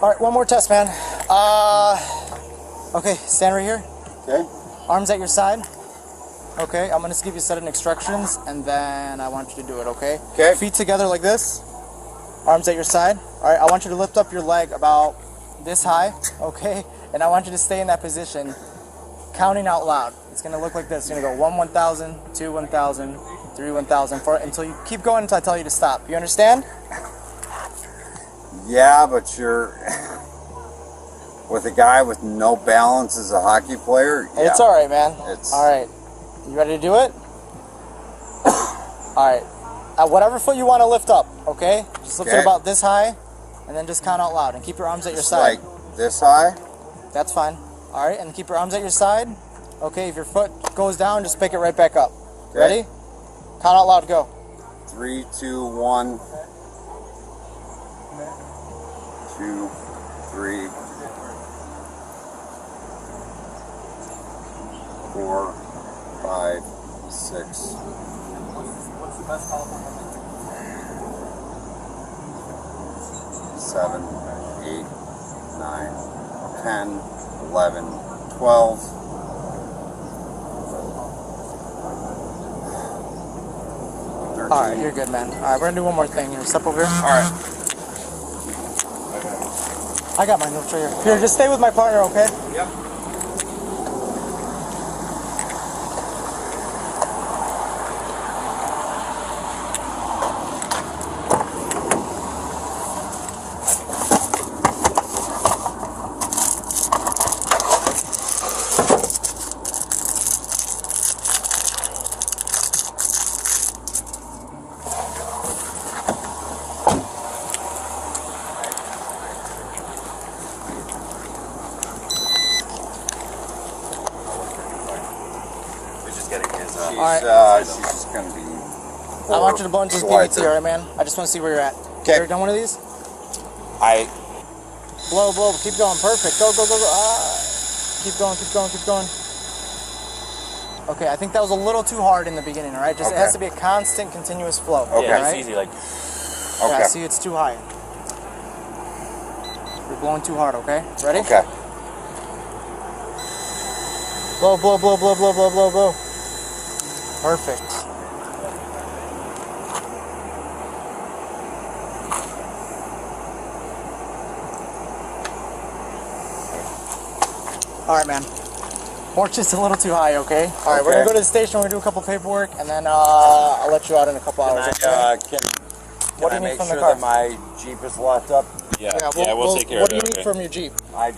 All right, one more test, man. Okay, stand right here. Okay. Arms at your side. Okay, I'm going to give you a set of instructions, and then I want you to do it, okay? Okay. Feet together like this. Arms at your side. All right, I want you to lift up your leg about this high, okay? And I want you to stay in that position, counting out loud. It's going to look like this. You're going to go 1, 1,000, 2, 1,000, 3, 1,000, 4, until you keep going until I tell you to stop. You understand? Yeah, but you're with a guy with no balance as a hockey player. Yeah. It's all right, man. It's all right. You ready to do it? All right. Whatever foot you want to lift up, okay? Just lift it about this high, and then just count out loud, and keep your arms at your side. Like this high? That's fine. All right, and keep your arms at your side. Okay, if your foot goes down, just pick it right back up. Okay. Ready? Count out loud, go. 3, 2, 1, 2, 3, 4, 5, 6. What's the best telephone number? 7, 8, 9, 10, 11, 12. 13. All right, you're good, man. All right, we're gonna do one more thing here. Step over here. All right. I got my notes right here. Here, just stay with my partner, okay? Yep. She's just gonna be. I want you to blow into this BBT, all right, man? I just want to see where you're at. Okay. You ever done one of these? Blow, blow. Keep going. Perfect. Go, go, go, go. Keep going, keep going, keep going. Okay, I think that was a little too hard in the beginning, all right? Just it has to be a constant, continuous flow. Okay. All Yeah, right? it's easy, like. Yeah, see, it's too high. You're blowing too hard, okay? Ready? Okay. Blow, blow, blow, blow, blow, blow, blow, blow. Perfect. All right, man. Or just a little too high, okay? All right, we're gonna go to the station. We're gonna do a couple paperwork, and then I'll let you out in a couple hours. Okay? What do you need from the car? That my Jeep is locked up? We'll take care of it. What do you need from your Jeep? I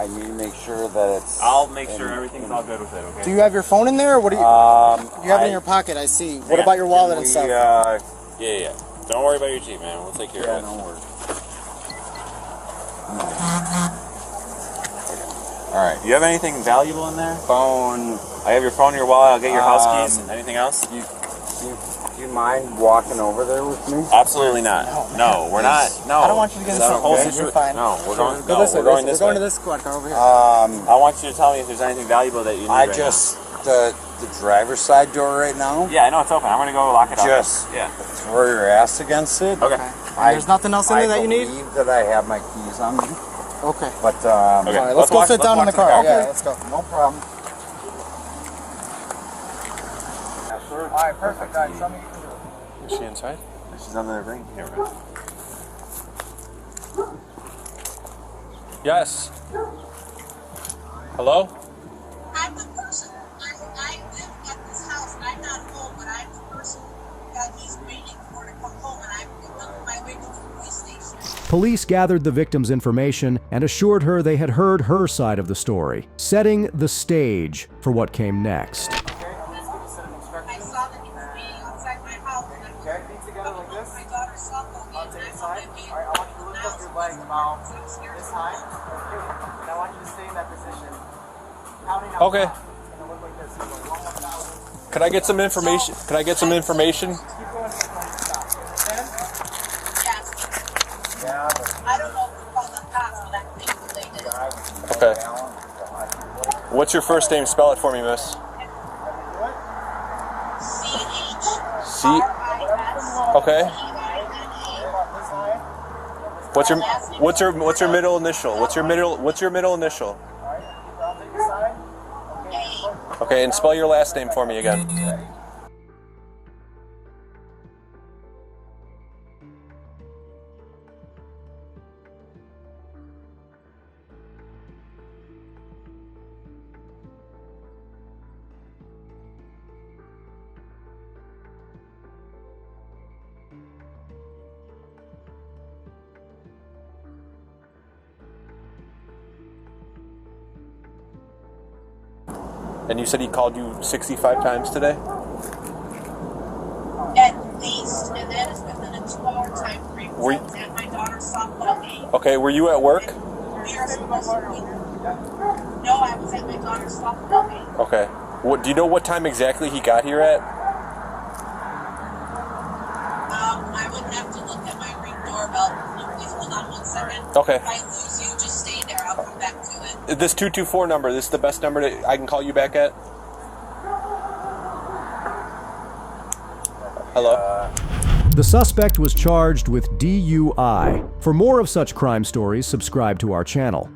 need to make sure that it's... I'll make sure everything's all good with it, okay? Do you have your phone in there, or what do you... you have it in your pocket, I see. What about your wallet and stuff? Yeah. Don't worry about your Jeep, man. We'll take care of it. Yeah, no worries. Alright. Do you have anything valuable in there? Phone. I have your phone, your wallet, I'll get your house keys. Anything else? Do you mind walking over there with me? Absolutely not. No, we're not. No. I don't want you to get in trouble. You're fine. No, we're going. Go this way. We're going this way. We're going to this squad car over here. I want you to tell me if there's anything valuable that you need. The driver's side door right now. Yeah, I know it's open. I'm gonna go lock it up. Just throw your ass against it. Okay. There's nothing else in there that you need? I believe that I have my keys on me. Okay. But all right, let's go sit down in the car. Yeah, let's go. No problem. All right, perfect. All right, show me. Is she inside? She's on the ring. Here we go. Yes. Hello? I'm the person. I live at this house, and I'm not home, but I'm the person that he's waiting for to come home, and I'm on my way to the police station. Police gathered the victim's information and assured her they had heard her side of the story, setting the stage for what came next. I saw that he was being outside my house, and I'm my daughter's softball game, and I'm on my way. All right, I want you to lift up your leg about this high, and I want you to stay in that position. Counting out Okay. loud. It's gonna look like this. You go 1, 1,000. Can I get some information? Can I get some information? Keep going until you stop. You understand? Yes. Yeah, I don't know if we call them cops, but I think they did. Okay. What's your first name? Spell it for me, miss. C. Okay. What's your middle initial? What's your middle initial? Okay, and spell your last name for me again. And you said he called you 65 times today? At least, and that is within a 2-hour time frame. I was at my daughter's softball game. Okay, were you at work? We are supposed to be. No, I was at my daughter's softball game. Okay. What do you know what time exactly he got here at? I would have to look at my ring doorbell. Please hold on 1 second. Okay. If I lose you, just stay there. I'll come back to it. This 224 number, this is the best number that I can call you back at? Hello? The suspect was charged with DUI. For more of such crime stories, subscribe to our channel.